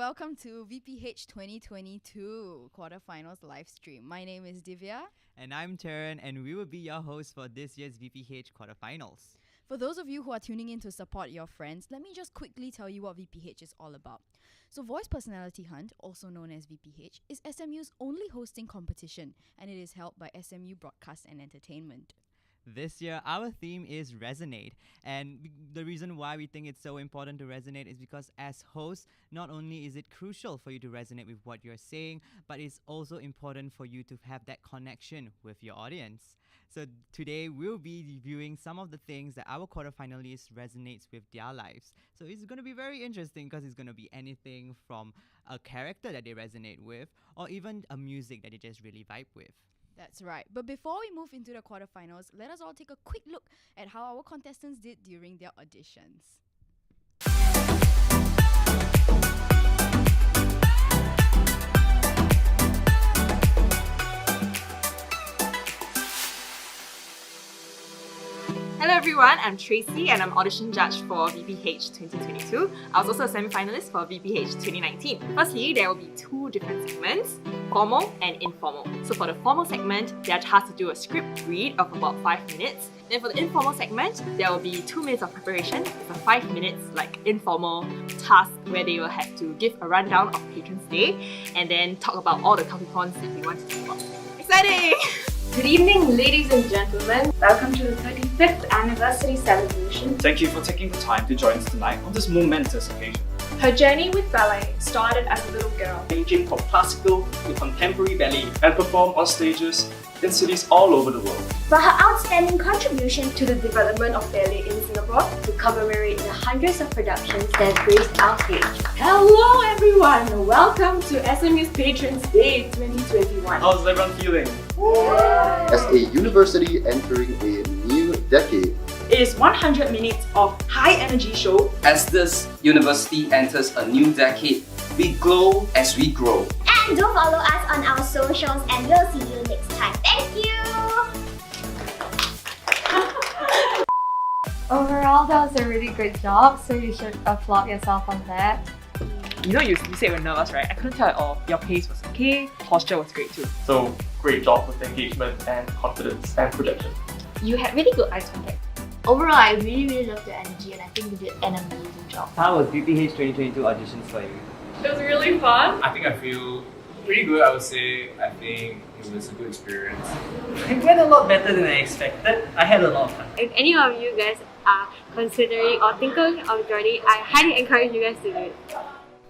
welcome to VPH 2022 Quarterfinals live stream. My name is Divya. And I'm Taran, and we will be your hosts for this year's VPH Quarterfinals. For those of you who are tuning in to support your friends, let me just quickly tell you what VPH is all about. So Voice Personality Hunt, also known as VPH, is SMU's only hosting competition, and it is held by SMU Broadcast and Entertainment. This year, our theme is Resonate. And the reason why we think it's so important to resonate is because as hosts, not only is it crucial for you to resonate with what you're saying, but it's also important for you to have that connection with your audience. So today, we'll be reviewing some of the things that our quarterfinalists resonates with their lives. So it's going to be very interesting because it's going to be anything from a character that they resonate with or even a music that they just really vibe with. That's right. But before we move into the quarterfinals, let us all take a quick look at how our contestants did during their auditions. Hello everyone, I'm Tracy and I'm audition judge for VPH 2022. I was also a semi-finalist for VPH 2019. Firstly, there will be two different segments, formal and informal. So for the formal segment, they are tasked to do a script read of about 5 minutes. Then for the informal segment, there will be 2 minutes of preparation with a 5 minutes informal task where they will have to give a rundown of Patrons Day and then talk about all the talking points that they want to talk about. Exciting! Good evening, ladies and gentlemen. Welcome to the 35th anniversary celebration. Thank you for taking the time to join us tonight on this momentous occasion. Her journey with ballet started as a little girl, Ranging from classical to contemporary ballet and performed on stages in cities all over the world. for her outstanding contribution to the development of ballet in Singapore, to commemorate the hundreds of productions that graced our stage. Hello everyone! Welcome to SMU's Patrons Day 2021. How's everyone feeling? As a university entering a new decade, It is 100 minutes of high energy show. As this university enters a new decade, we glow as we grow. And do follow us on our socials and we'll see you next time. Thank you! Overall, that was a really great job, so you should applaud yourself on that. You know, you said you were nervous, right? I couldn't tell at all. Your pace was okay, posture was great too. So, great job with engagement and confidence and projection. You had really good eye contact. Overall, I really loved the energy and I think you did an amazing job. How was VPH 2022 auditions for you? It was really fun. I think I feel pretty good, I would say. I think it was a good experience. It went a lot better than I expected. I had a lot of fun. If any of you guys are considering or thinking of joining, I highly encourage you guys to do it.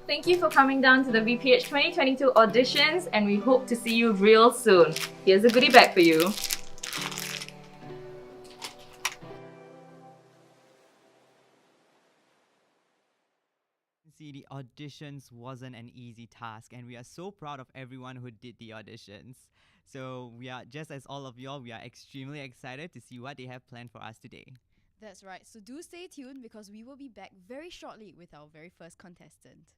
Thank you for coming down to the VPH 2022 auditions and we hope to see you real soon. Here's a goodie bag for you. See, the auditions wasn't an easy task, and we are so proud of everyone who did the auditions. So we are, just as all of y'all, we are extremely excited to see what they have planned for us today. That's right, so do stay tuned because we will be back very shortly with our very first contestant.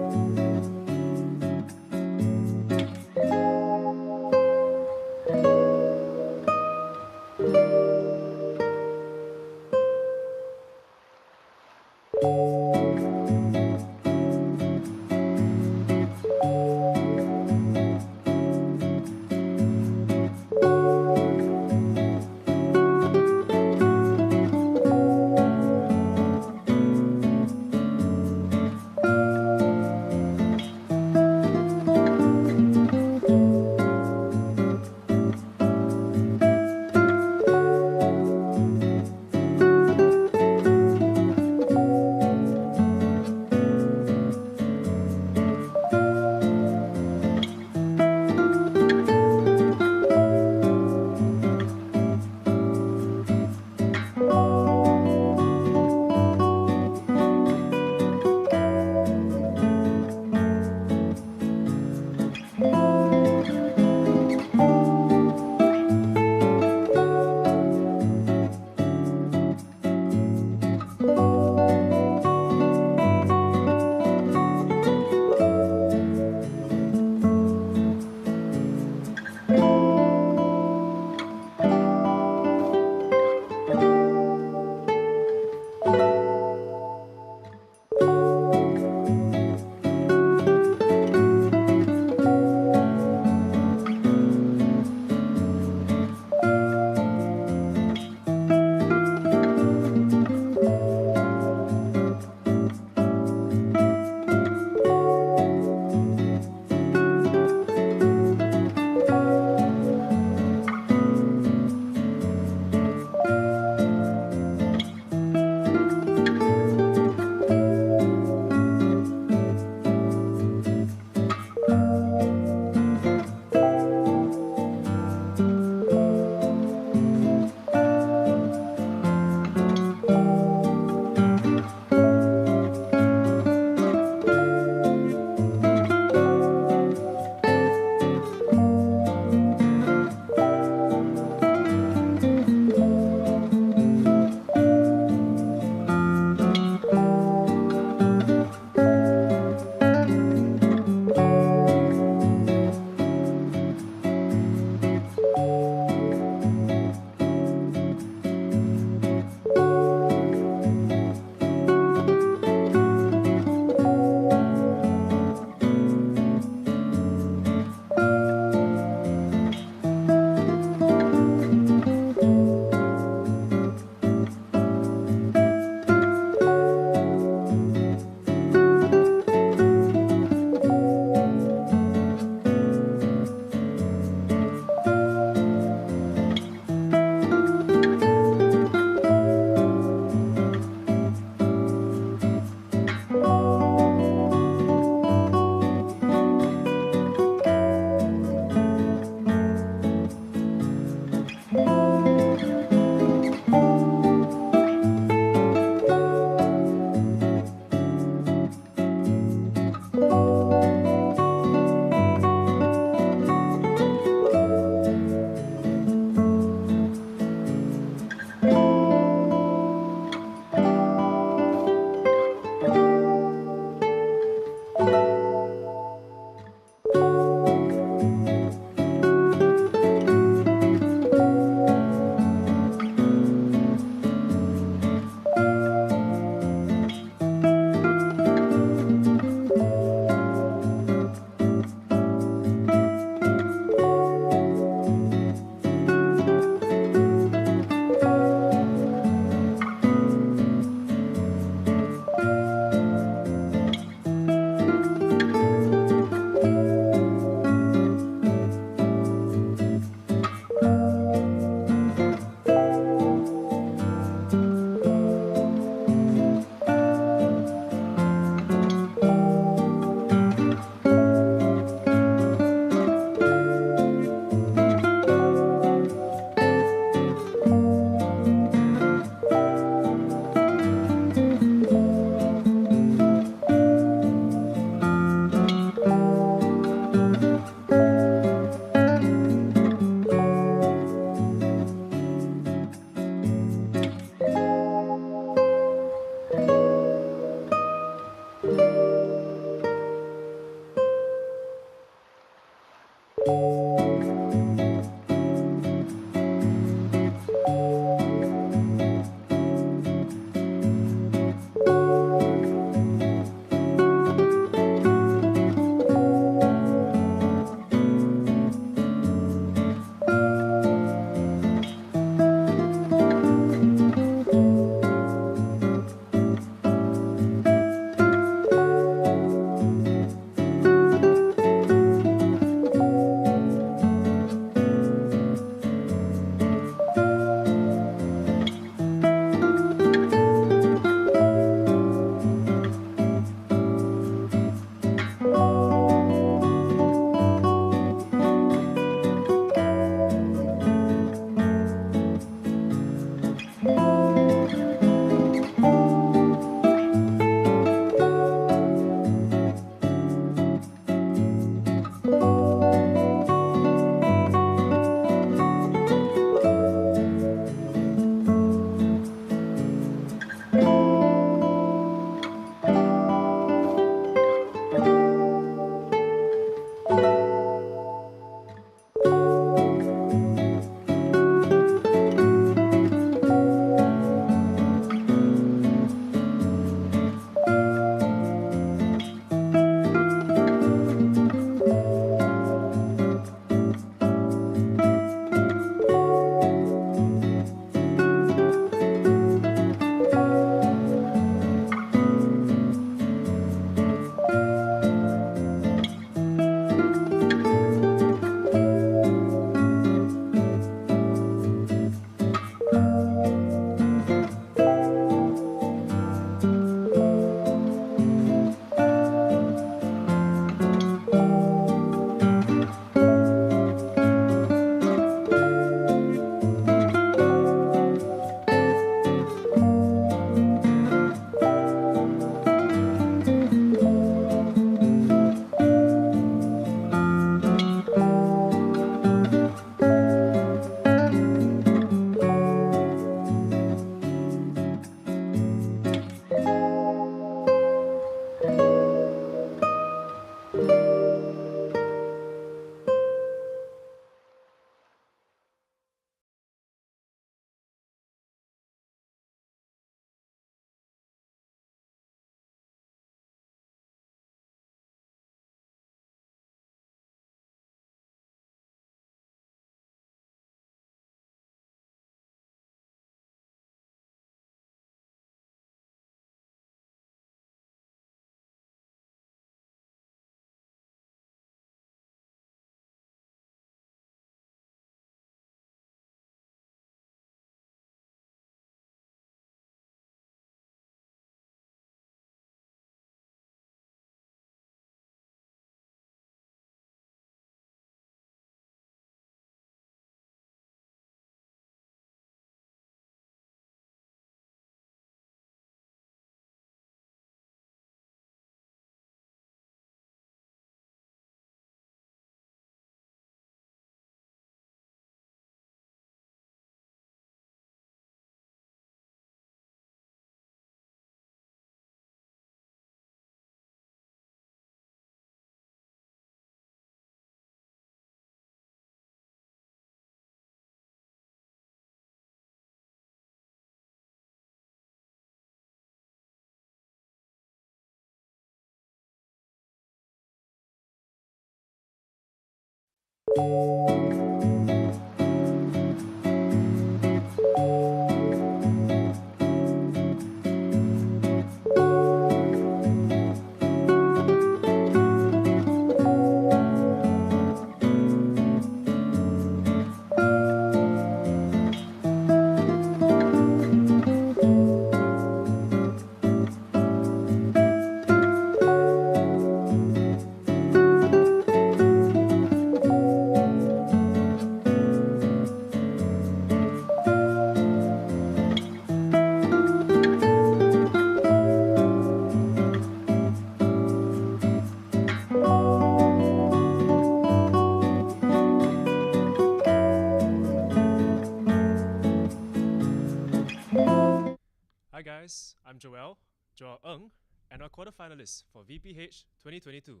Hi guys, I'm Joelle Ng, and our quarterfinalist for VPH 2022.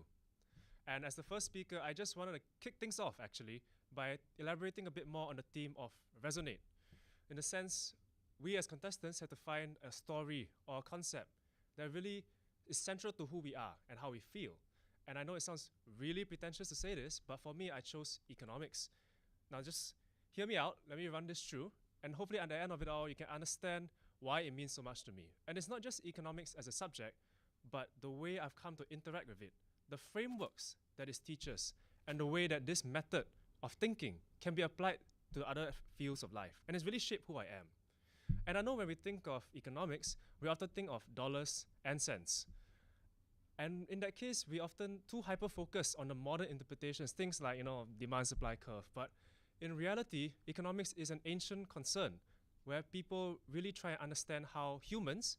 And as the first speaker, I just wanted to kick things off actually by elaborating a bit more on the theme of resonate. In a sense, we as contestants have to find a story or a concept that really is central to who we are and how we feel. And I know it sounds really pretentious to say this, but for me, I chose economics. Now just hear me out, let me run this through, and hopefully at the end of it all, you can understand why it means so much to me. And it's not just economics as a subject, but the way I've come to interact with it, the frameworks that it teaches, and the way that this method of thinking can be applied to other fields of life. And it's really shaped who I am. And I know when we think of economics, we often think of dollars and cents. And in that case, we often too hyper-focus on the modern interpretations, things like, demand-supply curve. But in reality, economics is an ancient concern where people really try and understand how humans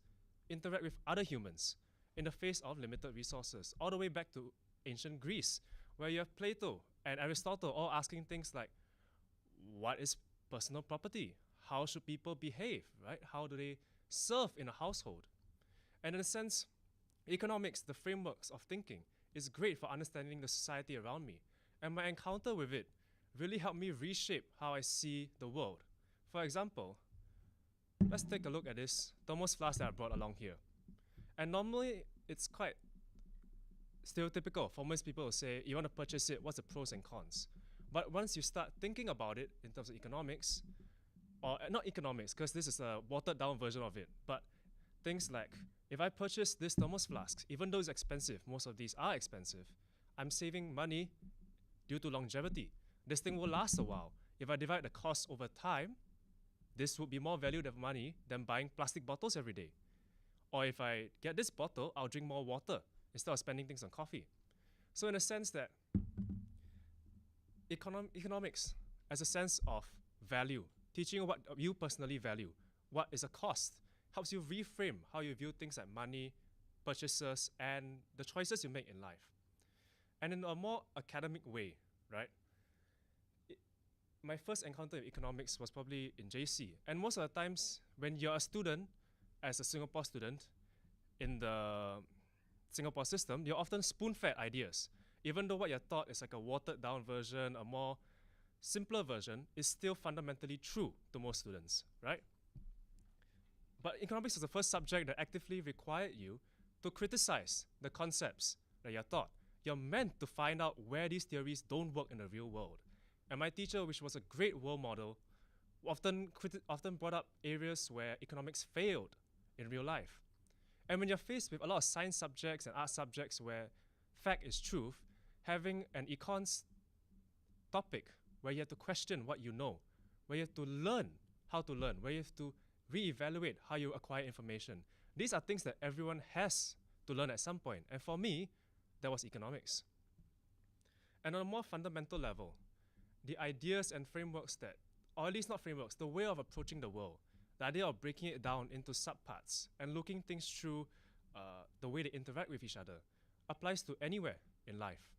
interact with other humans in the face of limited resources, all the way back to ancient Greece, where you have Plato and Aristotle all asking things like, what is personal property? How should people behave, right? How do they serve in a household? And in a sense, economics, the frameworks of thinking, is great for understanding the society around me. And my encounter with it really helped me reshape how I see the world. For example, let's take a look at this thermos flask that I brought along here. And normally, it's quite stereotypical for most people to say, you want to purchase it, what's the pros and cons? But once you start thinking about it in terms of economics, or not economics, because this is a watered down version of it, but things like, if I purchase this thermos flask, even though it's expensive, most of these are expensive, I'm saving money due to longevity. This thing will last a while. If I divide the cost over time, this would be more value of money than buying plastic bottles every day. Or if I get this bottle, I'll drink more water instead of spending things on coffee. So in a sense that economics as a sense of value, teaching you what you personally value, what is a cost, helps you reframe how you view things like money, purchases, and the choices you make in life. And in a more academic way, right? My first encounter with economics was probably in JC. And most of the times when you're a student, as a Singapore student, in the Singapore system, you're often spoon-fed ideas. Even though what you're taught is like a watered-down version, a more simpler version, is still fundamentally true to most students, right? But economics is the first subject that actively required you to criticize the concepts that you're taught. You're meant to find out where these theories don't work in the real world. And my teacher, which was a great role model, often brought up areas where economics failed in real life. And when you're faced with a lot of science subjects and art subjects where fact is truth, having an econs topic where you have to question what you know, where you have to learn how to learn, where you have to reevaluate how you acquire information. These are things that everyone has to learn at some point. And for me, that was economics. And on a more fundamental level, the ideas and frameworks that, or at least not frameworks, the way of approaching the world, the idea of breaking it down into subparts and looking things through the way they interact with each other applies to anywhere in life.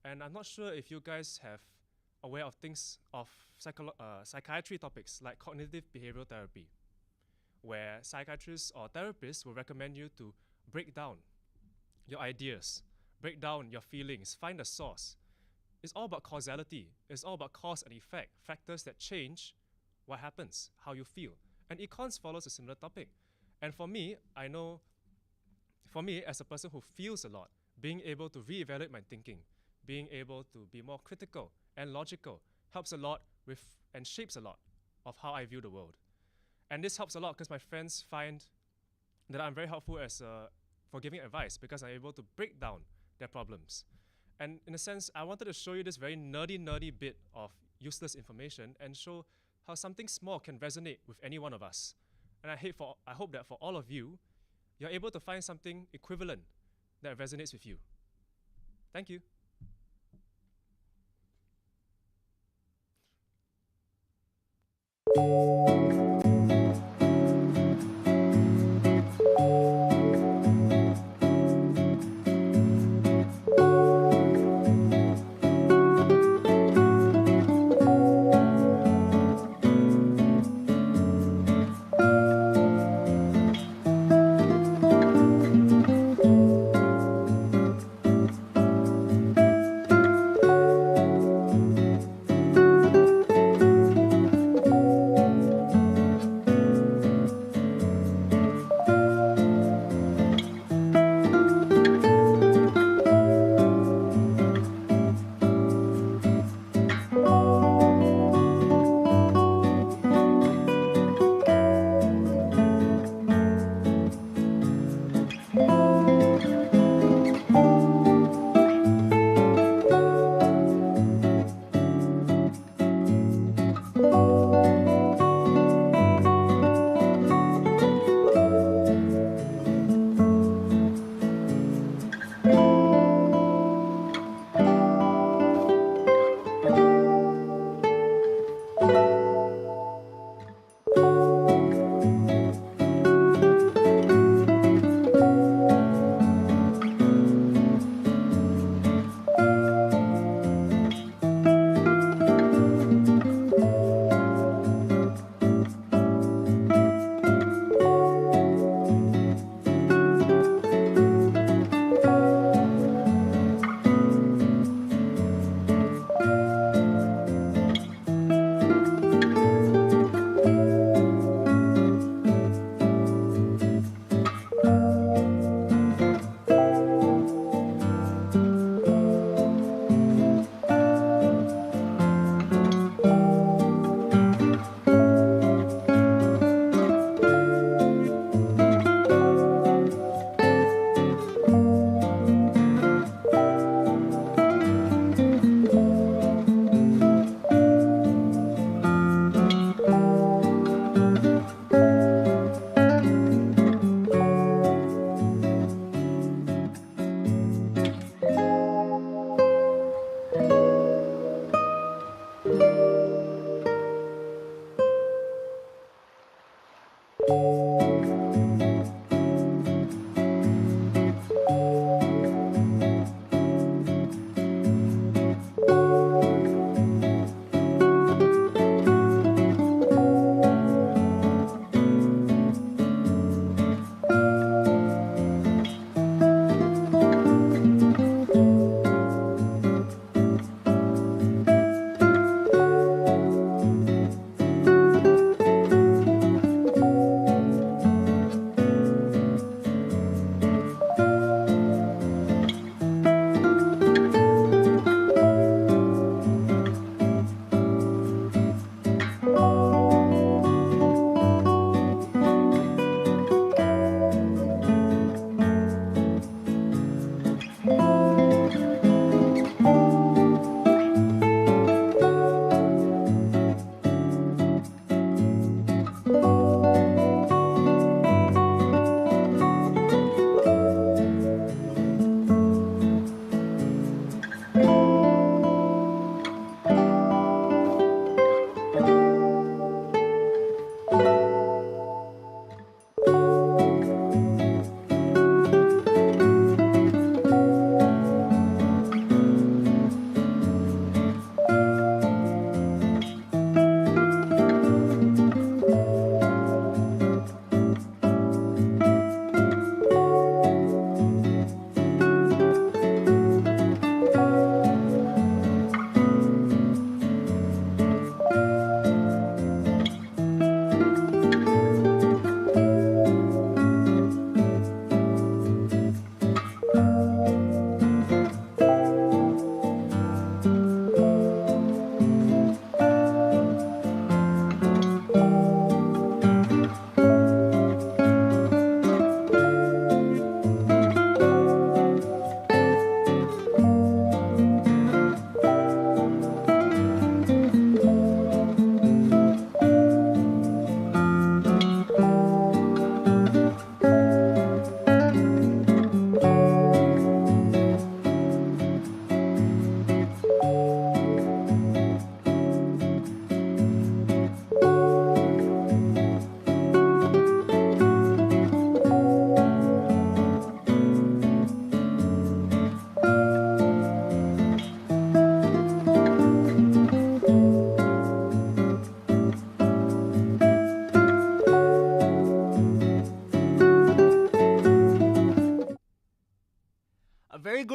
And I'm not sure if you guys have aware of things of psychiatry topics like cognitive behavioral therapy, where psychiatrists or therapists will recommend you to break down your ideas, break down your feelings, find the source. It's all about causality. It's all about cause and effect, factors that change what happens, how you feel. And econs follows a similar topic. And for me, I know, for me, as a person who feels a lot, being able to reevaluate my thinking, being able to be more critical and logical helps a lot with and shapes a lot of how I view the world. And this helps a lot because my friends find that I'm very helpful as for giving advice because I'm able to break down their problems. And in a sense, I wanted to show you this very nerdy bit of useless information and show how something small can resonate with any one of us. And I hope that for all of you, you're able to find something equivalent that resonates with you. Thank you.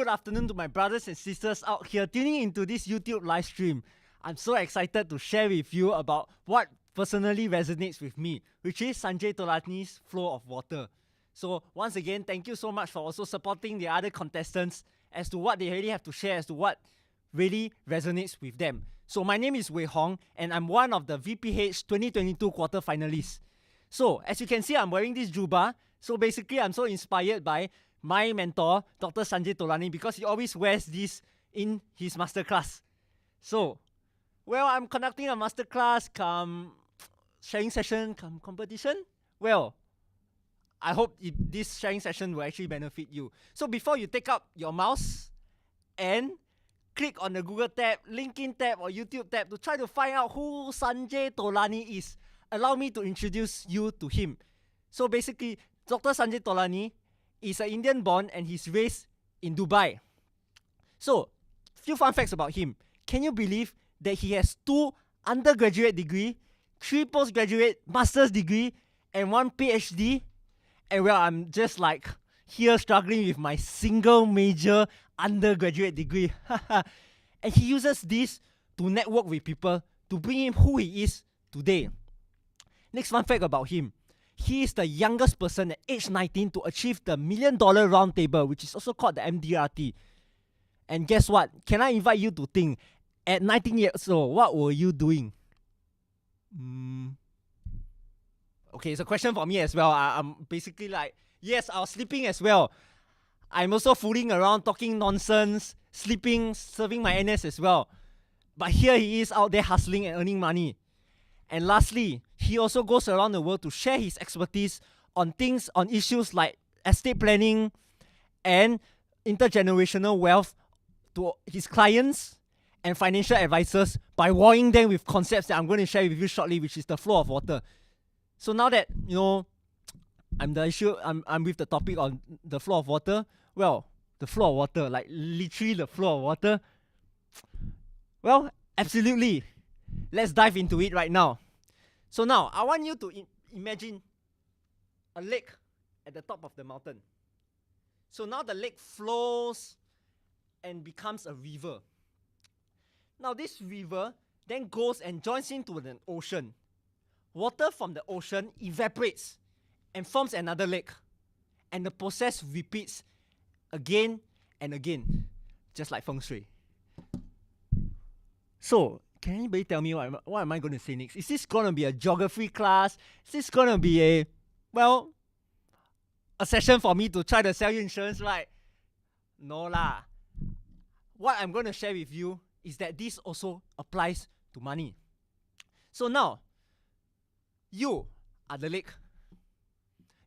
good afternoon to my brothers and sisters out here tuning into this YouTube live stream. I'm so excited to share with you about what personally resonates with me, which is Sanjay Tolani's Flow of Water. So once again, thank you so much for also supporting the other contestants as to what they really have to share, as to what really resonates with them. So my name is Weihong, and I'm one of the VPH 2022 quarterfinalists. So as you can see, I'm wearing this juba. So basically, I'm so inspired by my mentor, Dr. Sanjay Tolani, because he always wears this in his masterclass. So, well, I'm conducting a masterclass, sharing session, competition. Well, I hope this sharing session will actually benefit you. So before you take up your mouse and click on the Google tab, LinkedIn tab, or YouTube tab to try to find out who Sanjay Tolani is, allow me to introduce you to him. So basically, Dr. Sanjay Tolani is an Indian born and he's raised in Dubai. So, few fun facts about him. Can you believe that he has 2 undergraduate degree, 3 postgraduate master's degree, and 1 PhD? And well, I'm just like here struggling with my single major undergraduate degree. And he uses this to network with people to bring him who he is today. Next fun fact about him. He is the youngest person at age 19 to achieve the $1 million round table, which is also called the MDRT. And guess what? Can I invite you to think, at 19 years old, what were you doing? Okay, it's a question for me as well. I'm basically like, yes, I was sleeping as well. I'm also fooling around, talking nonsense, sleeping, serving my NS as well. But here he is out there hustling and earning money. And lastly, he also goes around the world to share his expertise on issues like estate planning and intergenerational wealth to his clients and financial advisors by wowing them with concepts that I'm going to share with you shortly, which is the flow of water. So now that, I'm with the topic on the flow of water, well, the flow of water, like literally the flow of water, well, absolutely. Let's dive into it right now. So now, I want you to imagine a lake at the top of the mountain. So now the lake flows and becomes a river. Now this river then goes and joins into an ocean. Water from the ocean evaporates and forms another lake. And the process repeats again and again, just like feng shui. So, can anybody tell me what am I going to say next? Is this going to be a geography class? Is this going to be a session for me to try to sell you insurance, right? No lah. What I'm going to share with you is that this also applies to money. So now, you are the lake.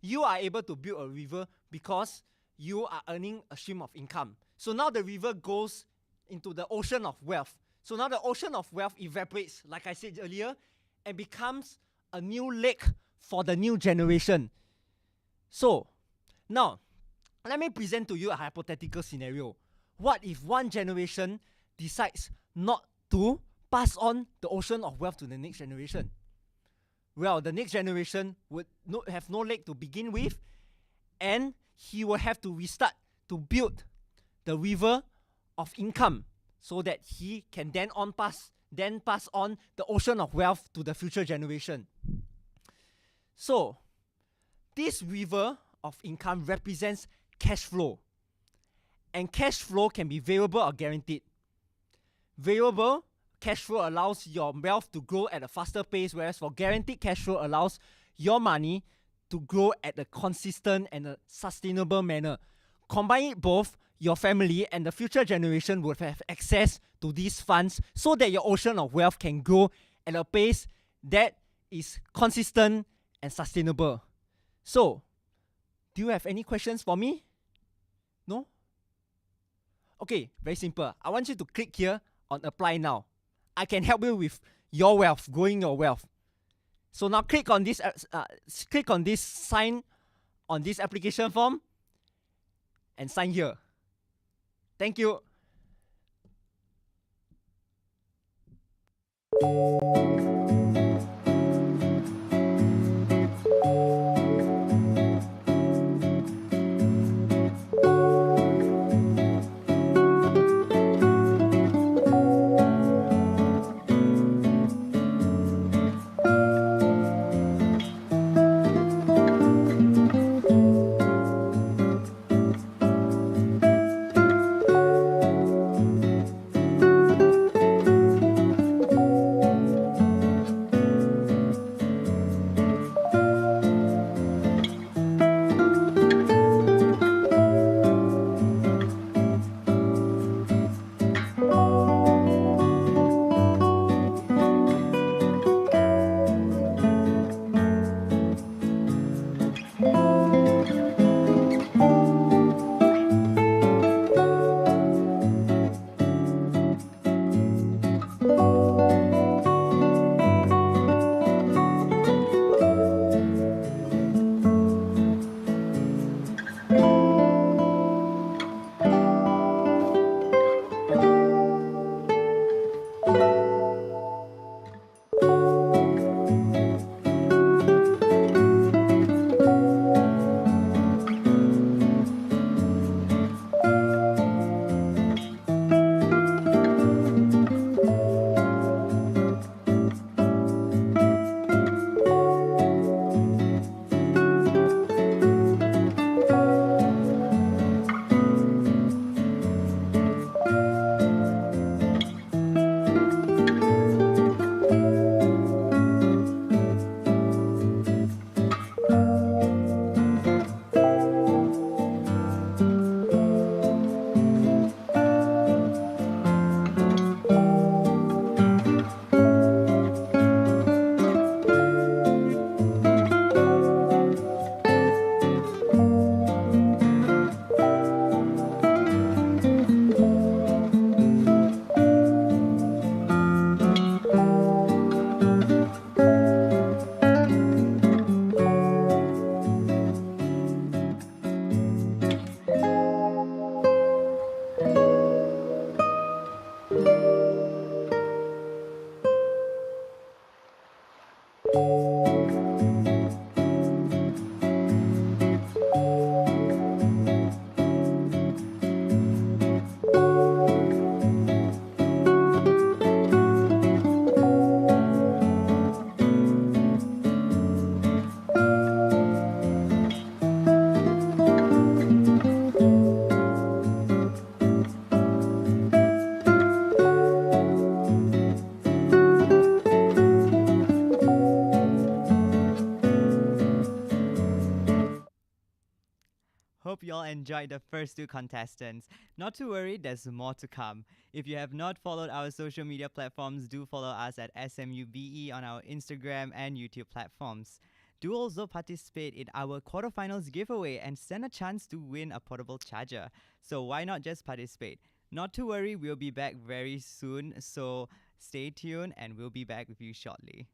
You are able to build a river because you are earning a stream of income. So now the river goes into the ocean of wealth. So now the ocean of wealth evaporates, like I said earlier, and becomes a new lake for the new generation. So, now, let me present to you a hypothetical scenario. What if one generation decides not to pass on the ocean of wealth to the next generation? Well, the next generation would have no lake to begin with, and he will have to restart to build the river of income, so that he can then pass on the ocean of wealth to the future generation. So, this river of income represents cash flow. And cash flow can be variable or guaranteed. Variable cash flow allows your wealth to grow at a faster pace, whereas for guaranteed cash flow allows your money to grow at a consistent and a sustainable manner. Combine it both, your family and the future generation would have access to these funds so that your ocean of wealth can grow at a pace that is consistent and sustainable. So, do you have any questions for me? No? Okay, very simple. I want you to click here on apply now. I can help you with your wealth, growing your wealth. So now click on this sign on this application form and sign here. Thank you. enjoyed the first two contestants. Not to worry, there's more to come. If you have not followed our social media platforms, do follow us at SMU VE on our Instagram and YouTube platforms. Do also participate in our quarterfinals giveaway and stand a chance to win a portable charger. So why not just participate? Not to worry, we'll be back very soon, so stay tuned and we'll be back with you shortly.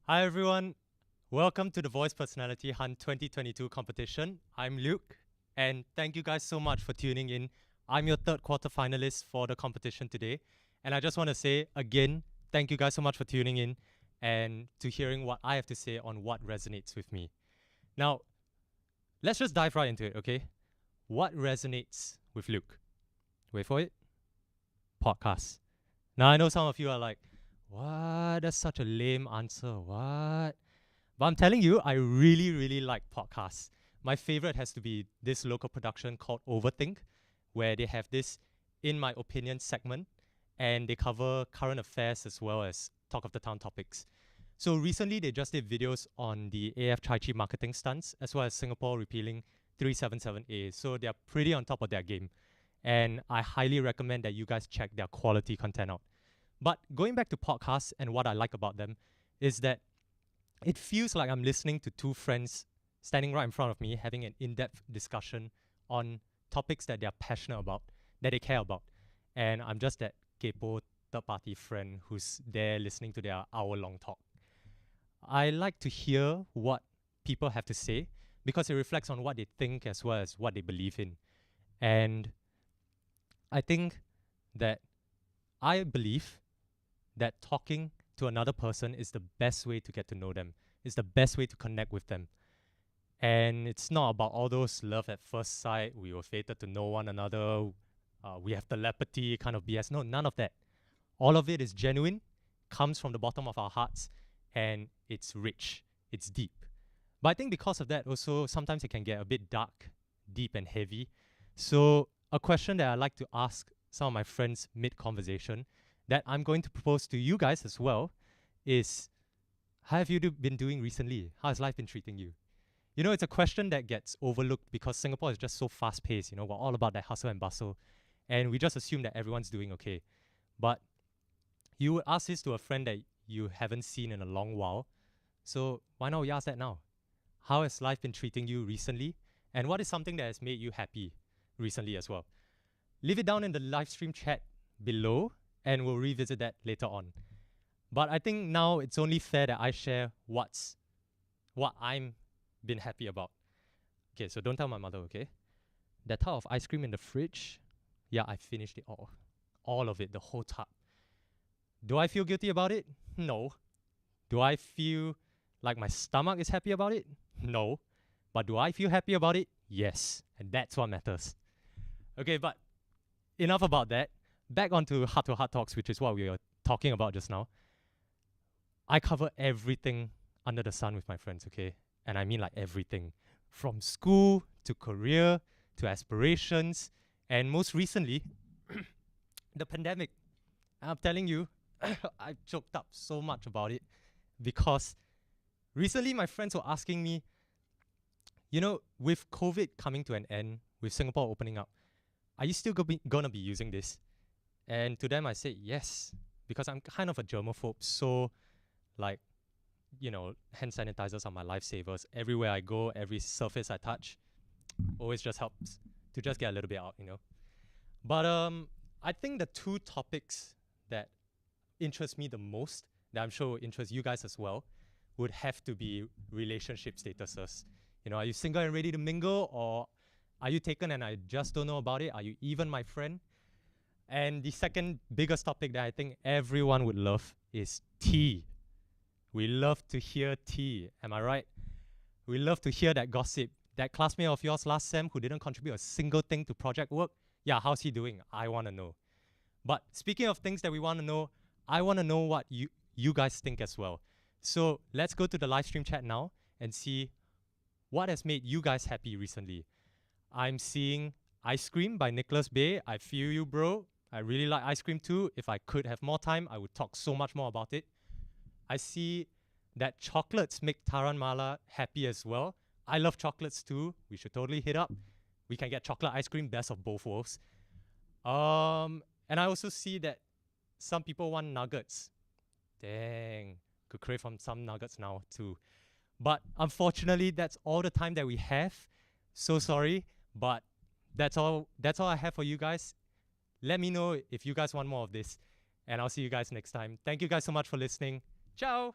Hi everyone, welcome to the Voice Personality Hunt 2022 competition. I'm Luke, and thank you guys so much for tuning in. I'm your third quarter finalist for the competition today, and I just want to say again, thank you guys so much for tuning in and to hearing what I have to say on what resonates with me. Now, let's just dive right into it, okay? What resonates with Luke? Wait for it. Podcast. Now, I know some of you are like, what? That's such a lame answer. What? But I'm telling you, I really, really like podcasts. My favorite has to be this local production called Overthink, where they have this In My Opinion segment, and they cover current affairs as well as talk of the town topics. So recently, they just did videos on the AF Chai Chi marketing stunts, as well as Singapore repealing 377A, so they're pretty on top of their game. And I highly recommend that you guys check their quality content out. But going back to podcasts and what I like about them is that it feels like I'm listening to two friends standing right in front of me having an in-depth discussion on topics that they're passionate about, that they care about. And I'm just that kepo third-party friend who's there listening to their hour-long talk. I like to hear what people have to say because it reflects on what they think as well as what they believe in. And I think that I believe that talking to another person is the best way to get to know them. It's the best way to connect with them. And it's not about all those love at first sight, we were fated to know one another, we have telepathy kind of BS. No, none of that. All of it is genuine, comes from the bottom of our hearts, and it's rich, it's deep. But I think because of that also, sometimes it can get a bit dark, deep and heavy. So a question that I like to ask some of my friends mid-conversation that I'm going to propose to you guys as well is, how have you been doing recently? How has life been treating you? You know, it's a question that gets overlooked because Singapore is just so fast-paced. You know, we're all about that hustle and bustle. And we just assume that everyone's doing okay. But you would ask this to a friend that you haven't seen in a long while. So why not we ask that now? How has life been treating you recently? And what is something that has made you happy recently as well? Leave it down in the live stream chat below and we'll revisit that later on. But I think now it's only fair that I share what I'm been happy about. Okay, so don't tell my mother, okay? That tub of ice cream in the fridge, yeah, I finished it all. All of it, the whole tub. Do I feel guilty about it? No. Do I feel like my stomach is happy about it? No. But do I feel happy about it? Yes. And that's what matters. Okay, but enough about that. Back onto heart-to-heart talks, which is what we were talking about just now. I cover everything under the sun with my friends, okay? And I mean like everything. From school, to career, to aspirations, and most recently, the pandemic. I'm telling you, I choked up so much about it because recently my friends were asking me, you know, with COVID coming to an end, with Singapore opening up, are you still gonna be using this? And to them I said yes, because I'm kind of a germaphobe, so like, you know, hand sanitizers are my lifesavers. Everywhere I go, every surface I touch, always just helps to just get a little bit out, you know. But I think the two topics that interest me the most, that I'm sure will interest you guys as well, would have to be relationship statuses. You know, are you single and ready to mingle, or are you taken and I just don't know about it? Are you even my friend? And the second biggest topic that I think everyone would love is tea. We love to hear tea, am I right? We love to hear that gossip. That classmate of yours last sem who didn't contribute a single thing to project work, yeah, how's he doing? I want to know. But speaking of things that we want to know, I want to know what you guys think as well. So let's go to the live stream chat now and see what has made you guys happy recently. I'm seeing Ice Cream by Nicholas Bay. I feel you, bro. I really like ice cream too. If I could have more time, I would talk so much more about it. I see that chocolates make Taran Mala happy as well. I love chocolates too. We should totally hit up. We can get chocolate ice cream, best of both worlds. And I also see that some people want nuggets. Dang, could crave from some nuggets now too. But unfortunately, that's all the time that we have. So sorry, but that's all I have for you guys. Let me know if you guys want more of this, and I'll see you guys next time. Thank you guys so much for listening. Ciao!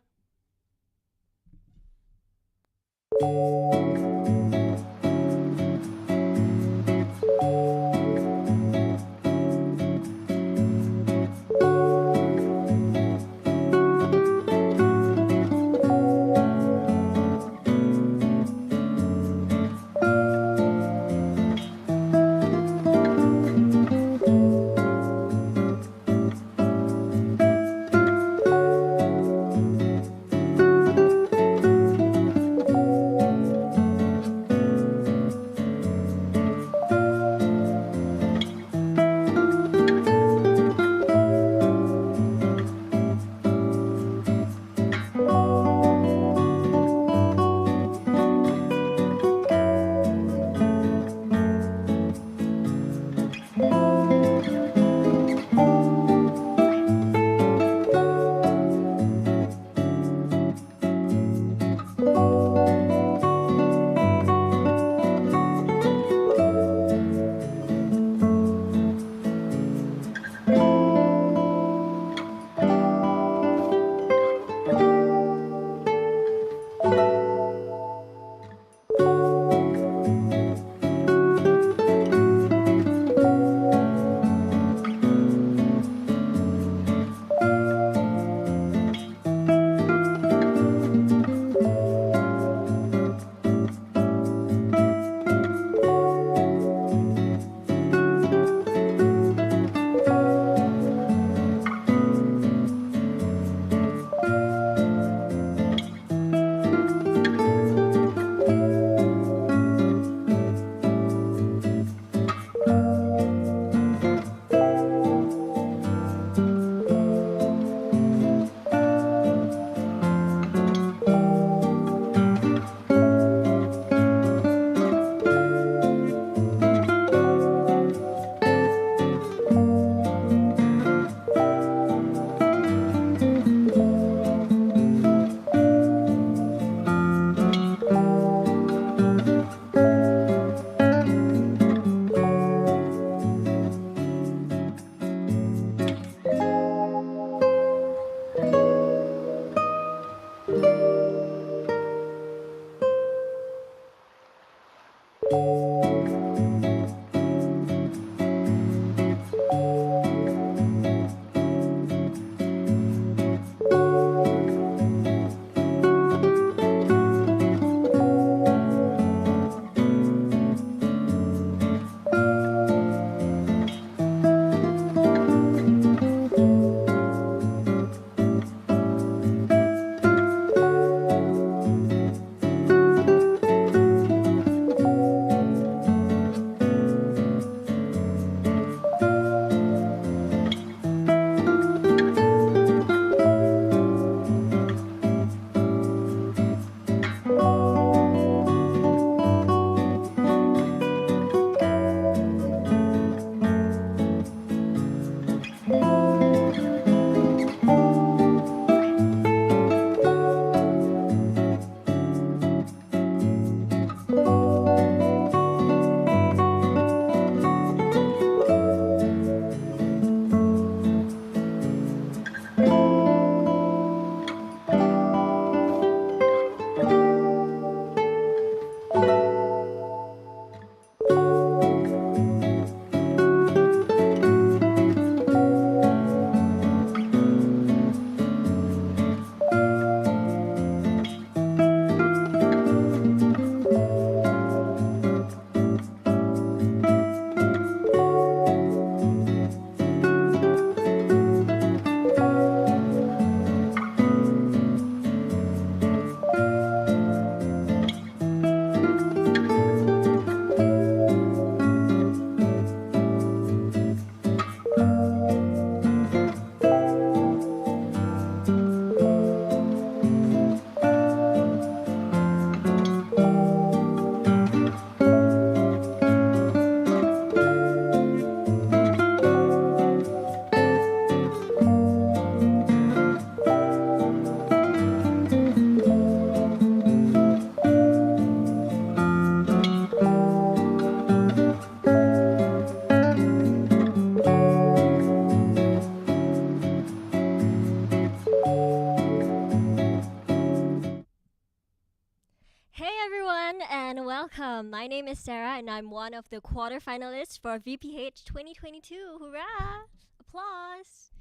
and I'm one of the quarterfinalists for VPH 2022. Hurrah! Applause!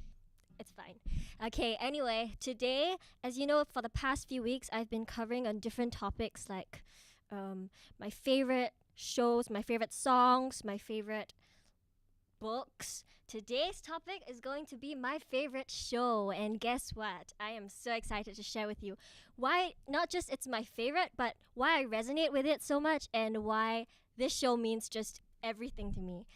It's fine. Okay, anyway, today, as you know, for the past few weeks, I've been covering on different topics like my favorite shows, my favorite songs, my favorite books. Today's topic is going to be my favorite show, and guess what? I am so excited to share with you why not just it's my favorite, but why I resonate with it so much and why this show means just everything to me.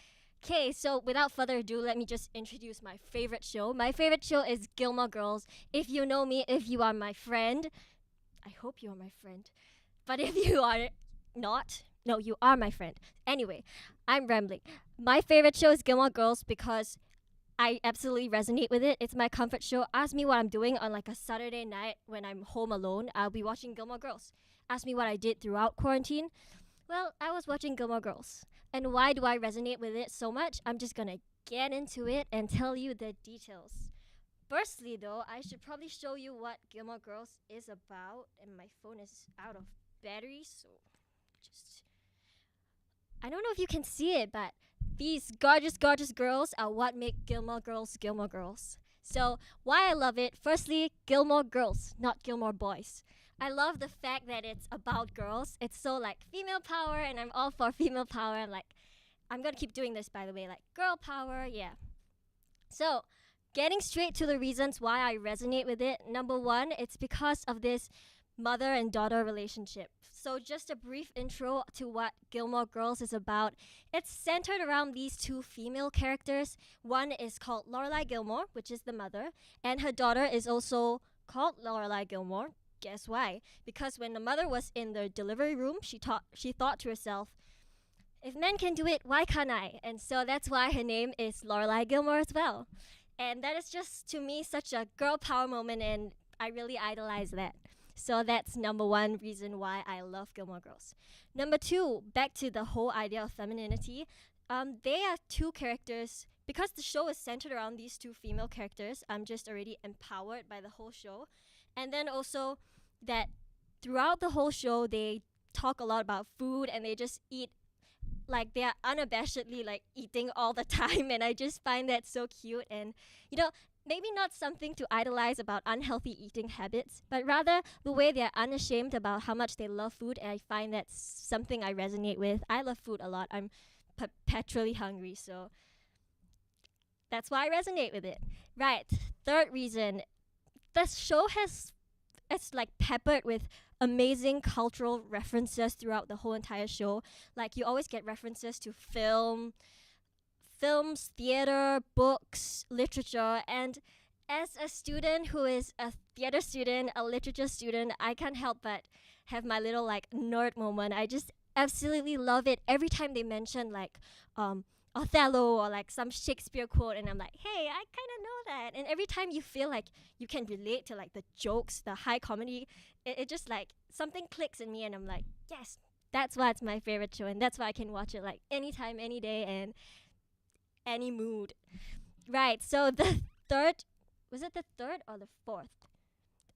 Okay, so without further ado, let me just introduce my favorite show. My favorite show is Gilmore Girls. If you know me, if you are my friend, I hope you are my friend. But if you are not, no, you are my friend. Anyway, I'm rambling. My favorite show is Gilmore Girls because I absolutely resonate with it. It's my comfort show. Ask me what I'm doing on like a Saturday night when I'm home alone. I'll be watching Gilmore Girls. Ask me what I did throughout quarantine. Well, I was watching Gilmore Girls. And why do I resonate with it so much? I'm just gonna get into it and tell you the details. Firstly, though, I should probably show you what Gilmore Girls is about. And my phone is out of battery, so just... I don't know if you can see it, but these gorgeous, gorgeous girls are what make Gilmore Girls Gilmore Girls. So, why I love it, firstly, Gilmore Girls, not Gilmore Boys. I love the fact that it's about girls. It's so like female power, and I'm all for female power. I'm gonna keep doing this, by the way, like girl power, yeah. So, getting straight to the reasons why I resonate with it. Number one, it's because of this mother and daughter relationship. So just a brief intro to what Gilmore Girls is about. It's centered around these two female characters. One is called Lorelai Gilmore, which is the mother, and her daughter is also called Lorelai Gilmore. Guess why? Because when the mother was in the delivery room, she thought to herself, if men can do it, why can't I? And so that's why her name is Lorelai Gilmore as well. And that is just, to me, such a girl power moment, and I really idolize that. So that's number one reason why I love Gilmore Girls. Number two, back to the whole idea of femininity. They are two characters. Because the show is centered around these two female characters, I'm just already empowered by the whole show. And then also that throughout the whole show, they talk a lot about food and they just eat like they are unabashedly like eating all the time. And I just find that so cute. And, you know, maybe not something to idolize about unhealthy eating habits, but rather the way they're unashamed about how much they love food, and I find that's something I resonate with. I love food a lot. I'm perpetually hungry, so that's why I resonate with it. Right, third reason, the show it's like peppered with amazing cultural references throughout the whole entire show. Like you always get references to films, theater, books, literature, and as a student who is a theater student, a literature student, I can't help but have my little like nerd moment. I just absolutely love it every time they mention like Othello or like some Shakespeare quote, and I'm like, hey, I kind of know that. And every time you feel like you can relate to like the jokes, the high comedy, it just like something clicks in me, and I'm like, yes, that's why it's my favorite show, and that's why I can watch it like anytime, any day, and any mood. Right, so the third, was it the third or the fourth?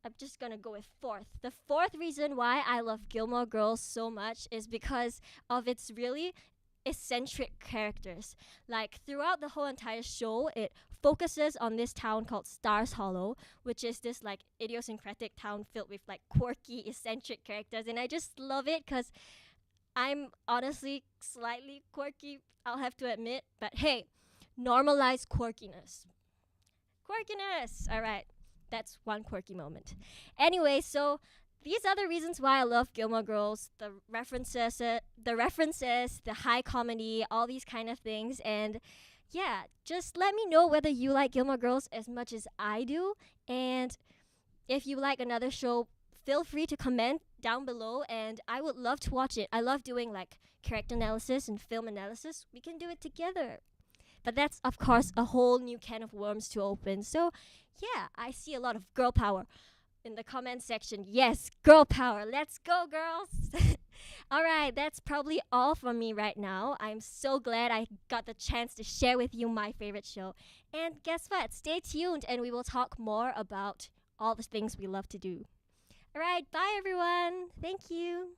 I'm just gonna go with fourth. The fourth reason why I love Gilmore Girls so much is because of its really eccentric characters. Like throughout the whole entire show, it focuses on this town called Stars Hollow, which is this like idiosyncratic town filled with like quirky, eccentric characters, and I just love it because I'm honestly slightly quirky, I'll have to admit, but hey, normalize quirkiness. Quirkiness! Alright, that's one quirky moment. Anyway, so these are the reasons why I love Gilmore Girls, the references, the high comedy, all these kind of things, and yeah, just let me know whether you like Gilmore Girls as much as I do, and if you like another show, feel free to comment down below, and I would love to watch it. I love doing like character analysis and film analysis. We can do it together. But that's, of course, a whole new can of worms to open. So, yeah, I see a lot of girl power in the comment section. Yes, girl power. Let's go, girls. All right, that's probably all from me right now. I'm so glad I got the chance to share with you my favorite show. And guess what? Stay tuned, and we will talk more about all the things we love to do. All right, bye, everyone. Thank you.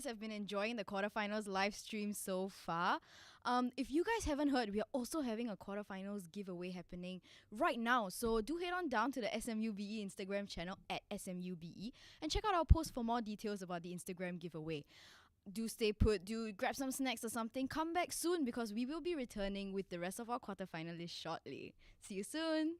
have been enjoying the quarterfinals live stream so far. If you guys haven't heard, we are also having a quarterfinals giveaway happening right now. So do head on down to the SMU VE Instagram channel at SMU VE and check out our post for more details about the Instagram giveaway. Do stay put, do grab some snacks or something. Come back soon because we will be returning with the rest of our quarterfinalists shortly. See you soon.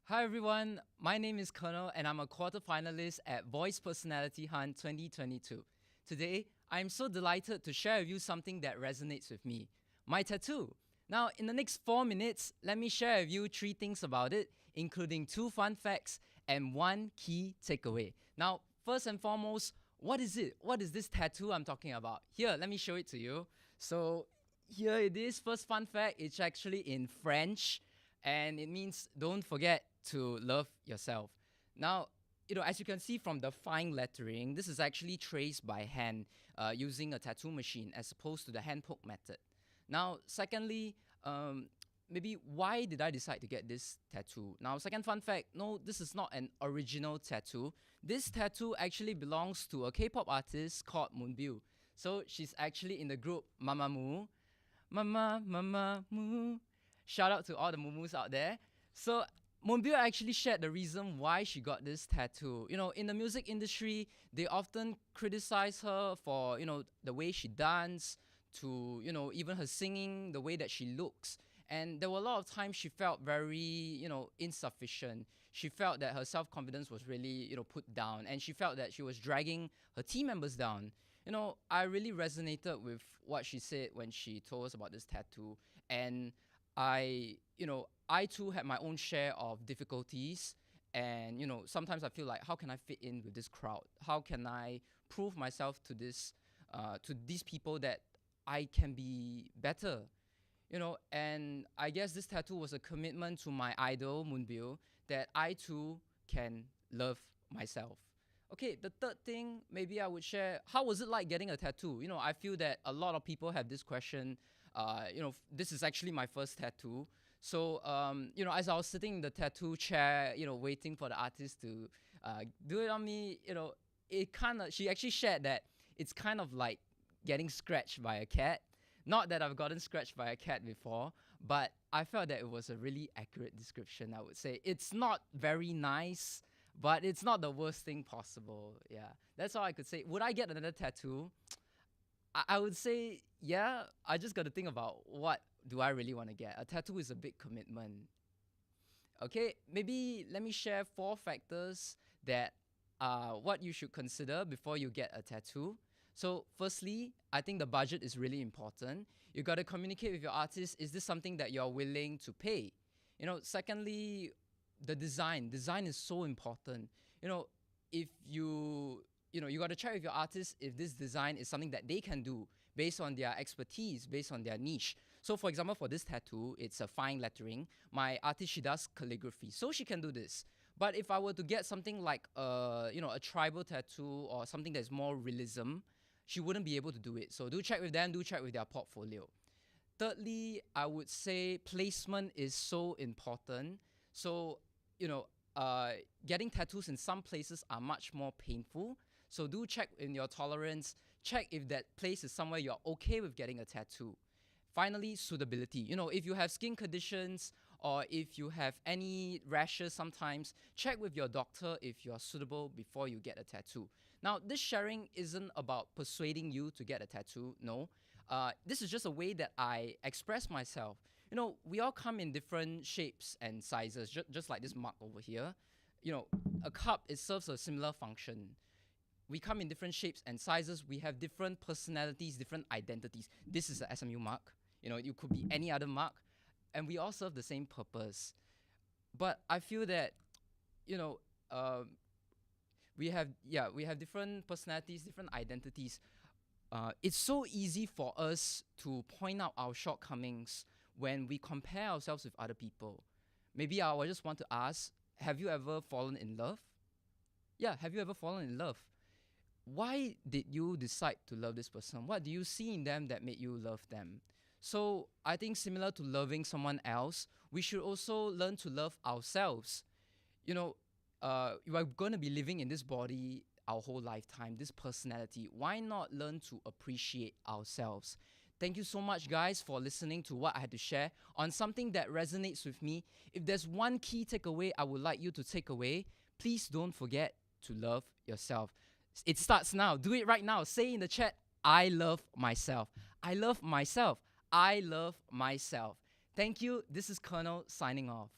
Hi everyone, my name is Colonel and I'm a quarterfinalist at Voice Personality Hunt 2022. Today, I'm so delighted to share with you something that resonates with me, my tattoo. Now, in the next 4 minutes, let me share with you 3 things about it, including 2 fun facts and 1 key takeaway. Now, first and foremost, what is it? What is this tattoo I'm talking about? Here, let me show it to you. So, here it is. First fun fact, it's actually in French and it means don't forget to love yourself. Now, as you can see from the fine lettering, this is actually traced by hand using a tattoo machine as opposed to the hand poke method. Now, secondly, maybe why did I decide to get this tattoo? Now, second fun fact, no, this is not an original tattoo. This tattoo actually belongs to a K-pop artist called Moonbyul. So she's actually in the group Mamamoo. Mama Moo. Shout out to all the Mumus out there. So Moonbyul actually shared the reason why she got this tattoo. In the music industry, they often criticize her for, the way she dances, to, even her singing, the way that she looks. And there were a lot of times she felt very, insufficient. She felt that her self-confidence was really, put down. And she felt that she was dragging her team members down. I really resonated with what she said when she told us about this tattoo. And I too had my own share of difficulties. And, sometimes I feel like, how can I fit in with this crowd? How can I prove myself to these people that I can be better? And I guess this tattoo was a commitment to my idol, Moonbyul, that I too can love myself. Okay, the third thing maybe I would share, how was it like getting a tattoo? I feel that a lot of people have this question. This is actually my first tattoo. So, as I was sitting in the tattoo chair, waiting for the artist to do it on me, she actually shared that it's kind of like getting scratched by a cat. Not that I've gotten scratched by a cat before, but I felt that it was a really accurate description, I would say. It's not very nice, but it's not the worst thing possible. Yeah, that's all I could say. Would I get another tattoo? I would say, yeah. I just got to think about what do I really want to get. A tattoo is a big commitment. Okay, maybe let me share 4 factors that what you should consider before you get a tattoo. So firstly, I think the budget is really important. You got to communicate with your artist. Is this something that you're willing to pay? Secondly, the design. Design is so important. If you got to check with your artist if this design is something that they can do based on their expertise, based on their niche. So for example, for this tattoo, it's a fine lettering. My artist, she does calligraphy, so she can do this. But if I were to get something like a tribal tattoo or something that's more realism, she wouldn't be able to do it. So do check with them, do check with their portfolio. Thirdly, I would say placement is so important. So, getting tattoos in some places are much more painful. So do check in your tolerance. Check if that place is somewhere you're okay with getting a tattoo. Finally, suitability. If you have skin conditions or if you have any rashes sometimes, check with your doctor if you're suitable before you get a tattoo. Now, this sharing isn't about persuading you to get a tattoo, no. This is just a way that I express myself. We all come in different shapes and sizes, just like this mug over here. A cup, it serves a similar function. We come in different shapes and sizes. We have different personalities, different identities. This is a SMU mug. You could be any other mug. And we all serve the same purpose. But I feel that, we have different personalities, different identities. It's so easy for us to point out our shortcomings when we compare ourselves with other people. Maybe I would just want to ask, have you ever fallen in love? Yeah, have you ever fallen in love? Why did you decide to love this person? What do you see in them that made you love them? So I think similar to loving someone else, we should also learn to love ourselves. You are going to be living in this body our whole lifetime, this personality. Why not learn to appreciate ourselves? Thank you so much, guys, for listening to what I had to share on something that resonates with me. If there's one key takeaway I would like you to take away, please don't forget to love yourself. It starts now. Do it right now. Say in the chat, I love myself. I love myself. I love myself. Thank you. This is Colonel signing off.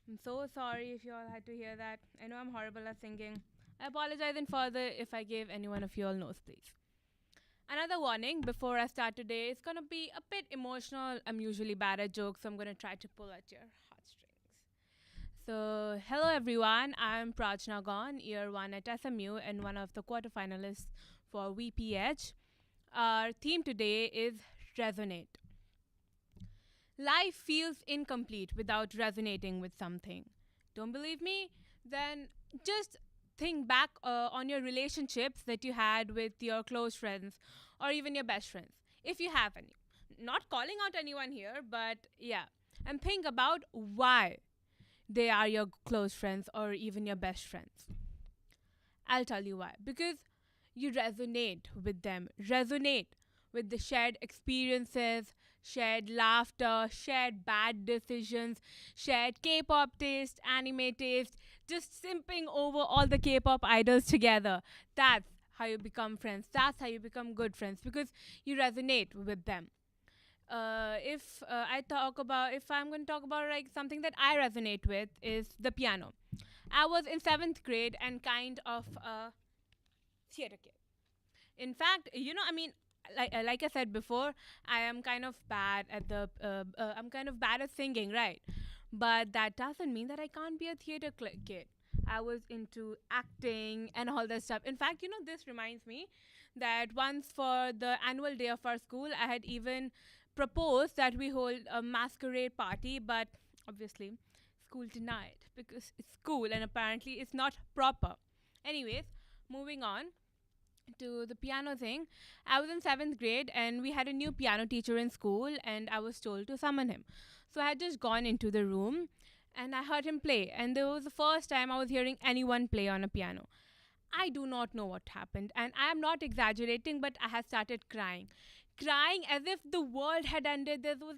I'm so sorry if you all had to hear that. I know I'm horrible at singing. I apologize in further if I gave any one of you all nosebleeds. Another warning before I start today, it's gonna be a bit emotional. I'm usually bad at jokes, so I'm gonna try to pull at your heartstrings. So, hello everyone, I'm Prajna year 1 at SMU and one of the quarterfinalists for VPH. Our theme today is Resonate. Life feels incomplete without resonating with something. Don't believe me? Then just think back on your relationships that you had with your close friends or even your best friends, if you have any. Not calling out anyone here, but yeah. And think about why they are your close friends or even your best friends. I'll tell you why. Because you resonate with them. Resonate with the shared experiences, shared laughter, shared bad decisions, shared K-pop taste, anime taste, just simping over all the K-pop idols together. That's how you become friends. That's how you become good friends because you resonate with them. If I'm going to talk about like something that I resonate with is the piano. I was in 7th grade and kind of a theater kid. In fact, like I said before, I am kind of bad at singing, right? But that doesn't mean that I can't be a theater kid. I was into acting and all that stuff. In fact, this reminds me that once for the annual day of our school, I had even proposed that we hold a masquerade party, but obviously school denied because it's school and apparently it's not proper. Anyways, moving on to the piano thing. I was in 7th grade and we had a new piano teacher in school and I was told to summon him. So I had just gone into the room and I heard him play, and that was the first time I was hearing anyone play on a piano. I do not know what happened, and I am not exaggerating, but I had started crying as if the world had ended. There was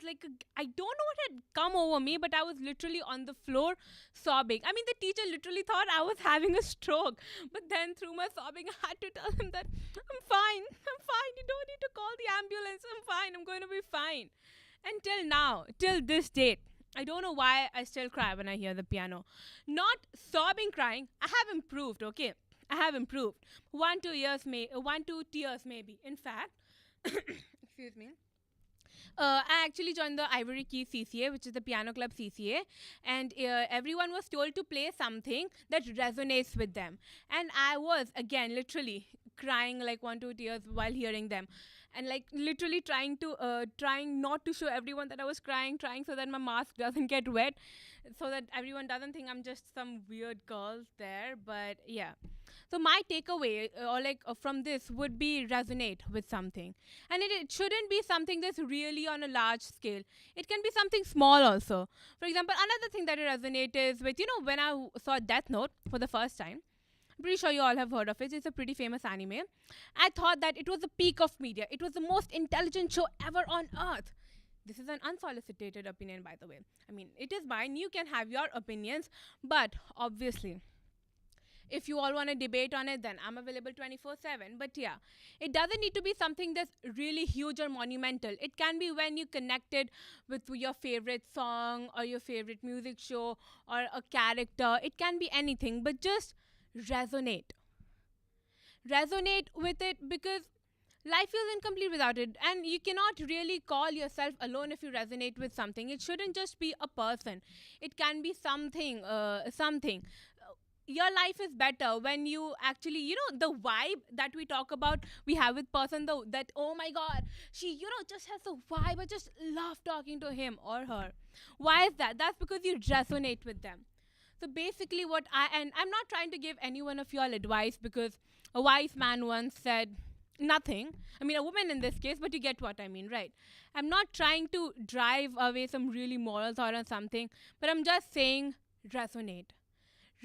I don't know what had come over me, but I was literally on the floor sobbing. I mean, the teacher literally thought I was having a stroke, but then through my sobbing, I had to tell him that I'm fine, you don't need to call the ambulance, I'm fine, I'm going to be fine. And till now, till this date, I don't know why I still cry when I hear the piano. Not sobbing crying, I have improved, okay? I have improved. 1-2 tears maybe. In fact, excuse me. I actually joined the Ivory Key CCA, which is the piano club CCA, and everyone was told to play something that resonates with them. And I was, again, literally crying 1-2 tears while hearing them. And literally trying not to show everyone that I was crying, trying so that my mask doesn't get wet, so that everyone doesn't think I'm just some weird girl there. But yeah. So my takeaway from this would be resonate with something. And it shouldn't be something that's really on a large scale. It can be something small also. For example, another thing that I resonate is with, when I saw Death Note for the first time, I'm pretty sure you all have heard of it. It's a pretty famous anime. I thought that it was the peak of media. It was the most intelligent show ever on earth. This is an unsolicited opinion, by the way. I mean, it is mine. You can have your opinions. But obviously, if you all want to debate on it, then I'm available 24/7. But yeah, it doesn't need to be something that's really huge or monumental. It can be when you connected with your favorite song or your favorite music show or a character. It can be anything, but just resonate with it, because life feels incomplete without it, and you cannot really call yourself alone if you resonate with something. It shouldn't just be a person. It can be something. Your life is better when you actually, the vibe that we talk about, we have with person, that, oh my god, she, just has a vibe. I just love talking to him or her. Why is that? That's because you resonate with them. So basically and I'm not trying to give any one of you all advice, because a wise man once said nothing. I mean, a woman in this case, but you get what I mean, right? I'm not trying to drive away some really moral thought or something, but I'm just saying resonate.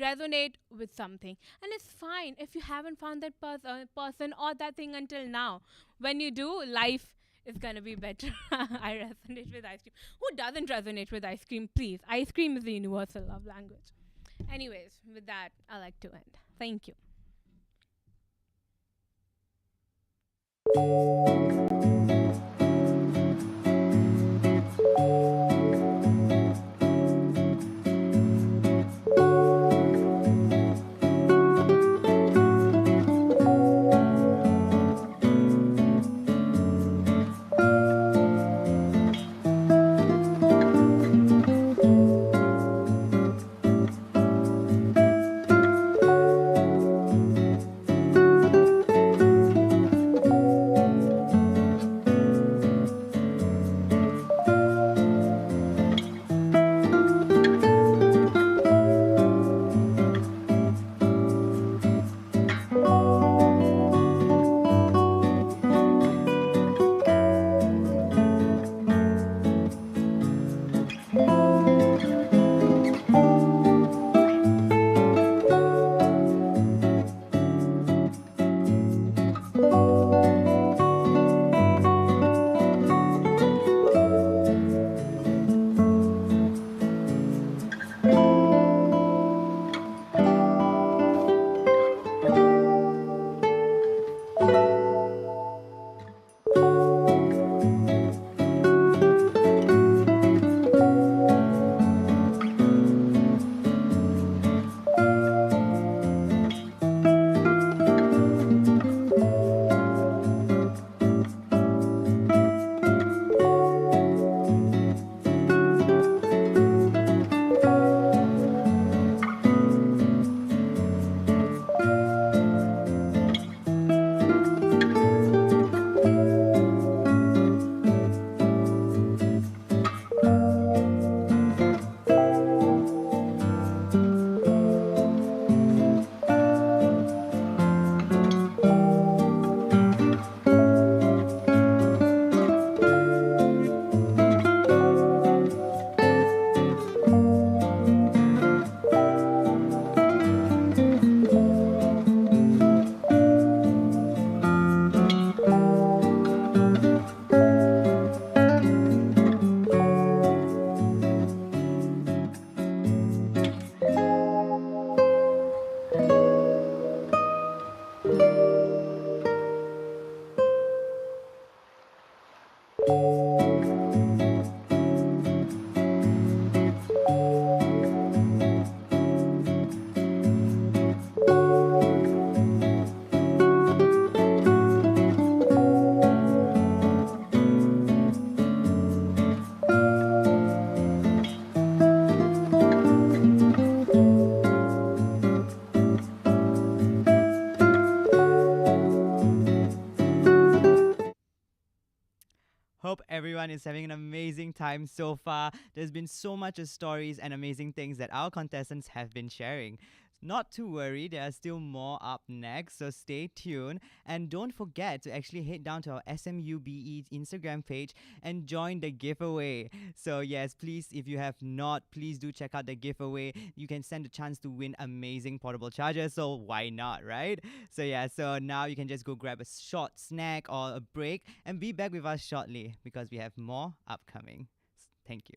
Resonate with something. And it's fine if you haven't found that person or that thing until now. When you do, life is going to be better. I resonate with ice cream. Who doesn't resonate with ice cream? Please. Ice cream is the universal love language. Anyways, with that, I like to end. Thank you. everyone is having an amazing time so far. There's been so much of stories and amazing things that our contestants have been sharing. Not to worry, there are still more up next, so stay tuned. And don't forget to actually head down to our SMU BE Instagram page and join the giveaway. So yes, please, if you have not, please do check out the giveaway. You can stand a chance to win amazing portable chargers, so why not, right? So yeah, so now you can just go grab a short snack or a break and be back with us shortly because we have more upcoming. Thank you.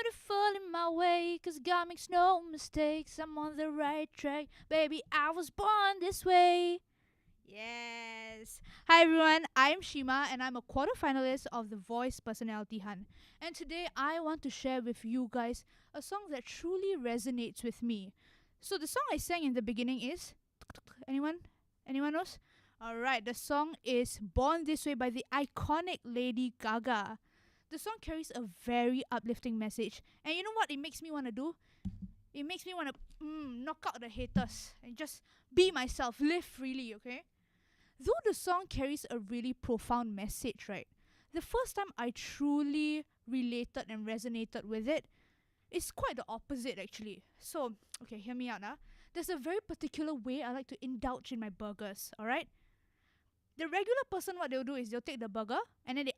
beautiful in my way, 'cause God makes no mistakes. I'm on the right track. Baby, I was born this way. Yes. Hi everyone, I'm Shima and I'm a quarterfinalist of the Voice Personality Hunt. And today I want to share with you guys a song that truly resonates with me. So the song I sang in the beginning is... Anyone? Anyone knows? Alright, the song is Born This Way by the iconic Lady Gaga. The song carries a very uplifting message. And you know what it makes me want to do? It makes me want to knock out the haters and just be myself, live freely, okay? Though the song carries a really profound message, right? The first time I truly related and resonated with it, it's quite the opposite actually. So, okay, hear me out now. There's a very particular way I like to indulge in my burgers, alright? The regular person, what they'll do is they'll take the burger and then they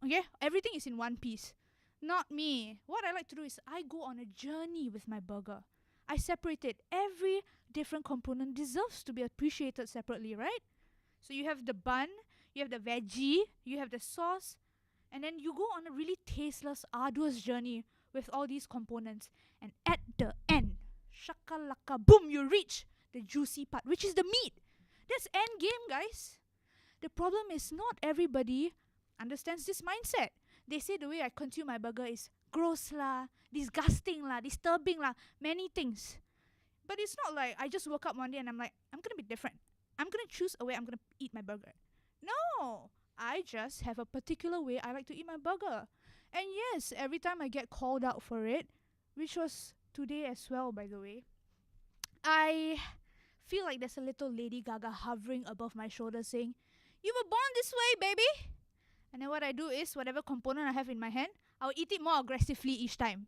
okay? Everything is in one piece. Not me. What I like to do is I go on a journey with my burger. I separate it. Every different component deserves to be appreciated separately, right? So you have the bun, you have the veggie, you have the sauce, and then you go on a really tasteless, arduous journey with all these components. And at the end, shakalaka, boom, you reach the juicy part, which is the meat. That's end game, guys. The problem is not everybody understands this mindset. They say the way I consume my burger is gross lah, disgusting lah, disturbing lah, many things. But it's not like I just woke up one day and I'm like, I'm gonna be different. I'm gonna choose a way I'm gonna eat my burger. No, I just have a particular way I like to eat my burger. And yes, every time I get called out for it, which was today as well, by the way, I feel like there's a little Lady Gaga hovering above my shoulder saying, "You were born this way, baby." And then what I do is, whatever component I have in my hand, I'll eat it more aggressively each time.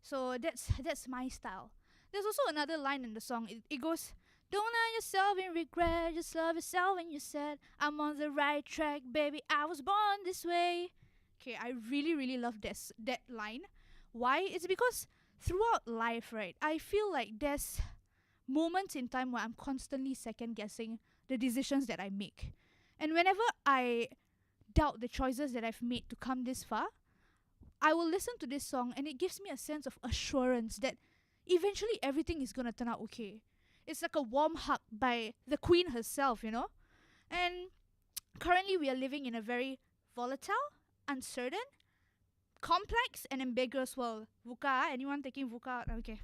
So that's my style. There's also another line in the song. It goes, "Don't let yourself in regret, just love yourself when you said, I'm on the right track, baby, I was born this way." Okay, I really, really love that line. Why? It's because throughout life, right, I feel like there's moments in time where I'm constantly second-guessing the decisions that I make. And whenever I doubt the choices that I've made to come this far, I will listen to this song and it gives me a sense of assurance that eventually everything is gonna turn out okay. It's like a warm hug by the queen herself, you know? And currently we are living in a very volatile, uncertain, complex and ambiguous world. VUCA, anyone taking VUCA? Okay.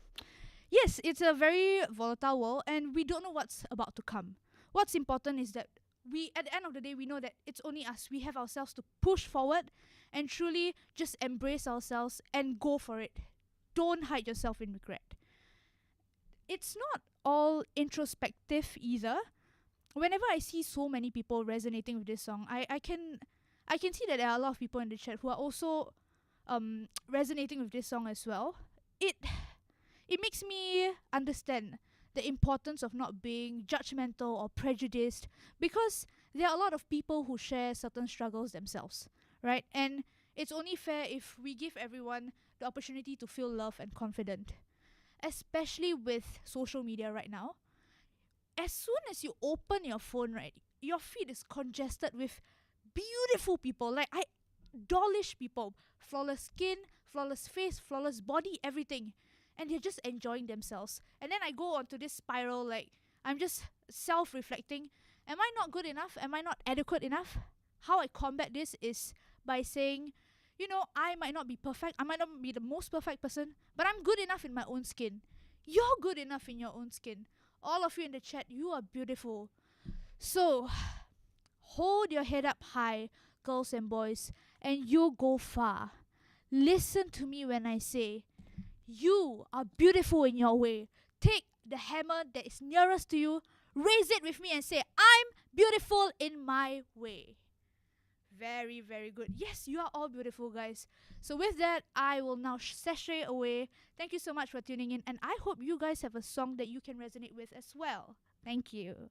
Yes, it's a very volatile world and we don't know what's about to come. What's important is that at the end of the day, we know that it's only us. We have ourselves to push forward and truly just embrace ourselves and go for it. Don't hide yourself in regret. It's not all introspective either. Whenever I see so many people resonating with this song, I can see that there are a lot of people in the chat who are also resonating with this song as well. It makes me understand the importance of not being judgmental or prejudiced, because there are a lot of people who share certain struggles themselves, right? And it's only fair if we give everyone the opportunity to feel loved and confident, especially with social media right now. As soon as you open your phone, right, your feed is congested with beautiful people, like dollish people, flawless skin, flawless face, flawless body, everything. And they're just enjoying themselves. And then I go onto this spiral, like, I'm just self-reflecting. Am I not good enough? Am I not adequate enough? How I combat this is by saying, you know, I might not be perfect. I might not be the most perfect person, but I'm good enough in my own skin. You're good enough in your own skin. All of you in the chat, you are beautiful. So, hold your head up high, girls and boys, and you'll go far. Listen to me when I say, you are beautiful in your way. Take the hammer that is nearest to you, raise it with me and say, I'm beautiful in my way. Very, very good. Yes, you are all beautiful, guys. So with that, I will now sashay away. Thank you so much for tuning in, and I hope you guys have a song that you can resonate with as well. Thank you.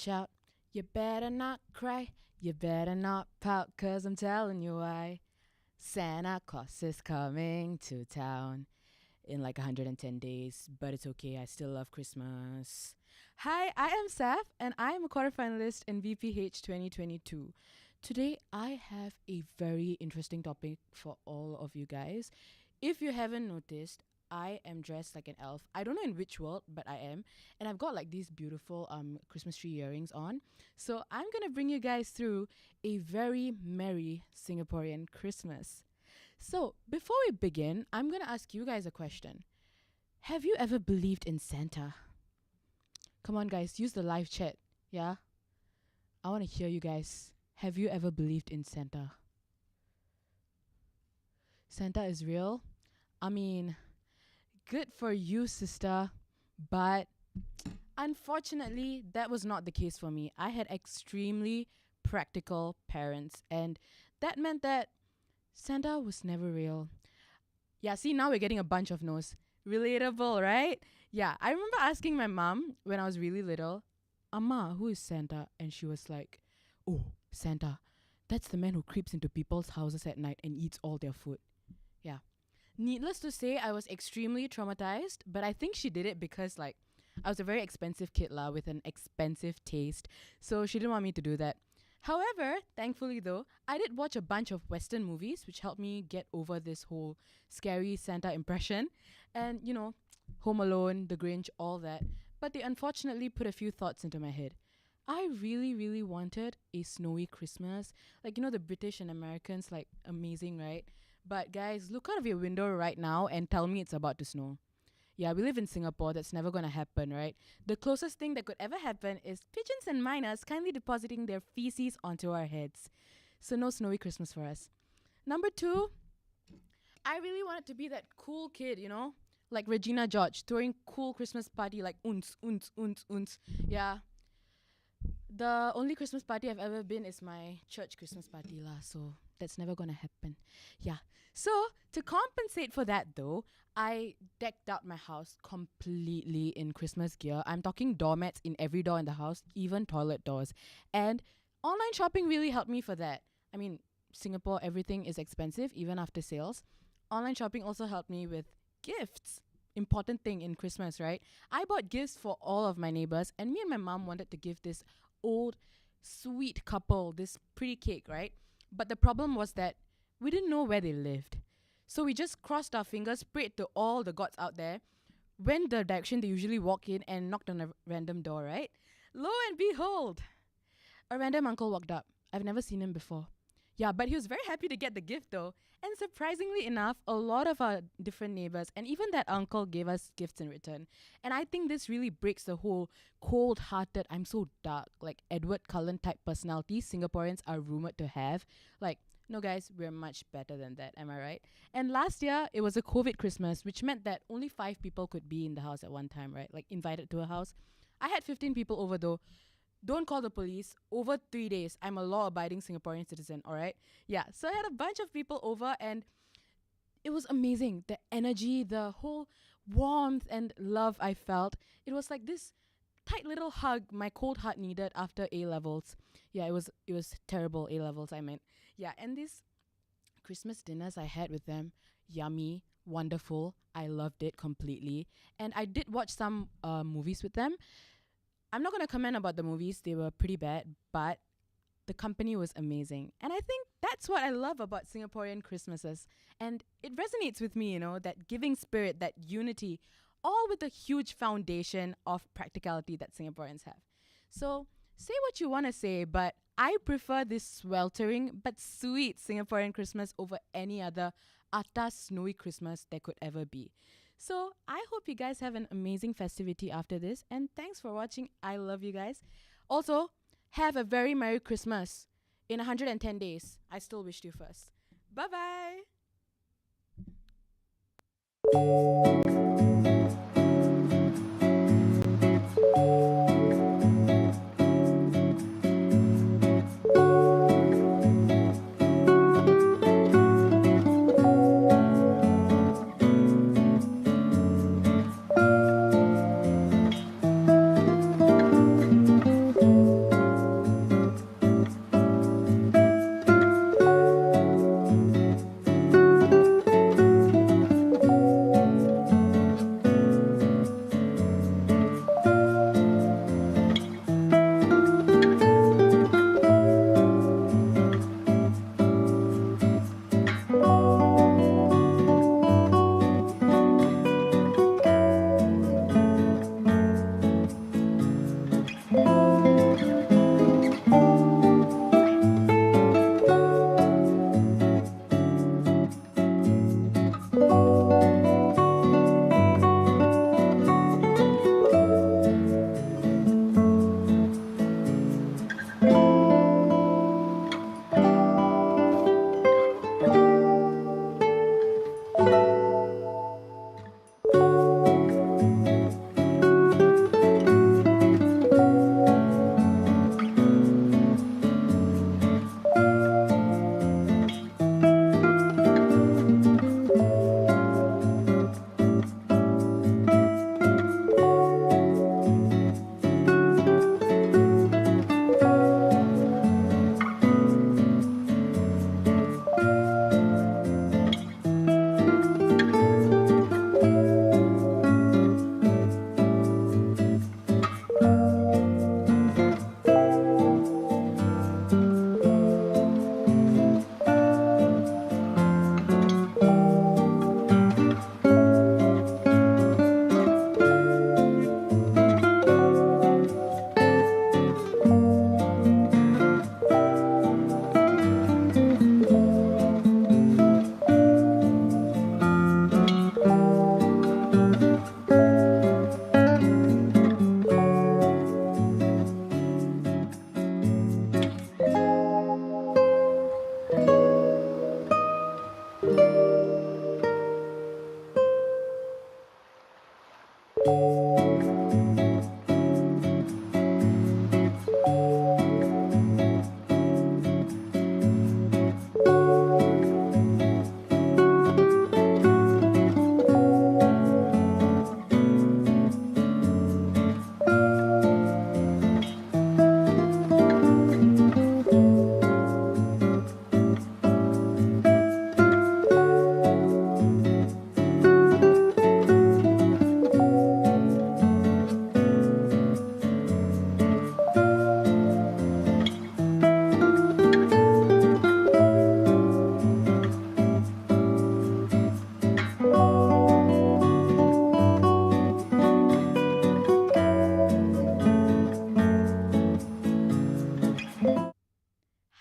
watch out. You better not cry. You better not pout, 'cause I'm telling you why. Santa Claus is coming to town in like 110 days, but it's okay, I still love Christmas. Hi, I am Saf, and I am a quarterfinalist in VPH 2022. Today, I have a very interesting topic for all of you guys. If you haven't noticed, I am dressed like an elf. I don't know in which world, but I am. And I've got like these beautiful Christmas tree earrings on. So I'm going to bring you guys through a very merry Singaporean Christmas. So before we begin, I'm going to ask you guys a question. Have you ever believed in Santa? Come on, guys, use the live chat. Yeah? I want to hear you guys. Have you ever believed in Santa? Santa is real? I mean, good for you, sister. But unfortunately, that was not the case for me. I had extremely practical parents, and that meant that Santa was never real. Yeah, see, now we're getting a bunch of no's. Relatable, right? Yeah, I remember asking my mom when I was really little, Amma, who is Santa? And she was like, oh, Santa, that's the man who creeps into people's houses at night and eats all their food. Yeah. Needless to say, I was extremely traumatized, but I think she did it because, like, I was a very expensive kid with an expensive taste, so she didn't want me to do that. However, thankfully though, I did watch a bunch of Western movies, which helped me get over this whole scary Santa impression. And, you know, Home Alone, The Grinch, all that. But they unfortunately put a few thoughts into my head. I really, really wanted a snowy Christmas. Like, you know, the British and Americans, like, amazing, right? But guys, look out of your window right now and tell me it's about to snow. Yeah, we live in Singapore. That's never going to happen, right? The closest thing that could ever happen is pigeons and miners kindly depositing their feces onto our heads. So no snowy Christmas for us. Number 2, I really wanted to be that cool kid, you know? Like Regina George, throwing cool Christmas party like unts. Yeah. The only Christmas party I've ever been is my church Christmas party lah, so that's never gonna happen. Yeah. So to compensate for that though, I decked out my house completely in Christmas gear. I'm talking doormats in every door in the house, even toilet doors. And online shopping really helped me for that. I mean, Singapore, everything is expensive, even after sales. Online shopping also helped me with gifts. Important thing in Christmas, right? I bought gifts for all of my neighbors, and me and my mom wanted to give this old, sweet couple this pretty cake, right? But the problem was that we didn't know where they lived. So we just crossed our fingers, prayed to all the gods out there, went the direction they usually walk in, and knocked on a random door, right? Lo and behold, a random uncle walked up. I've never seen him before. Yeah, but he was very happy to get the gift though. And surprisingly enough, a lot of our different neighbors and even that uncle gave us gifts in return. And I think this really breaks the whole cold-hearted, I'm so dark, like Edward Cullen type personality Singaporeans are rumored to have. Like, no guys, we're much better than that, am I right? And last year, it was a COVID Christmas, which meant that only 5 people could be in the house at one time, right? Like invited to a house. I had 15 people over though. Don't call the police. Over 3 days, I'm a law-abiding Singaporean citizen, all right? Yeah, so I had a bunch of people over and it was amazing. The energy, the whole warmth and love I felt. It was like this tight little hug my cold heart needed after A-levels. Yeah, it was terrible A-levels, I meant. Yeah, and these Christmas dinners I had with them, yummy, wonderful. I loved it completely. And I did watch some movies with them. I'm not going to comment about the movies. They were pretty bad, but the company was amazing. And I think that's what I love about Singaporean Christmases. And it resonates with me, you know, that giving spirit, that unity, all with a huge foundation of practicality that Singaporeans have. So say what you want to say, but I prefer this sweltering but sweet Singaporean Christmas over any other atas snowy Christmas there could ever be. So I hope you guys have an amazing festivity after this. And thanks for watching. I love you guys. Also, have a very Merry Christmas. In 110 days. I still wished you first. Bye-bye.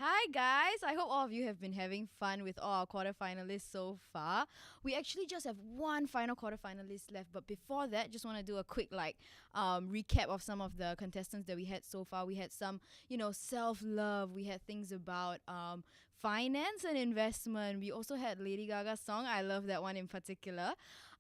Hi guys, I hope all of you have been having fun with all our quarterfinalists so far. We actually just have one final quarterfinalist left, but before that, just want to do a quick recap of some of the contestants that we had so far. We had some, self-love. We had things about finance and investment. We also had Lady Gaga's song. I love that one in particular.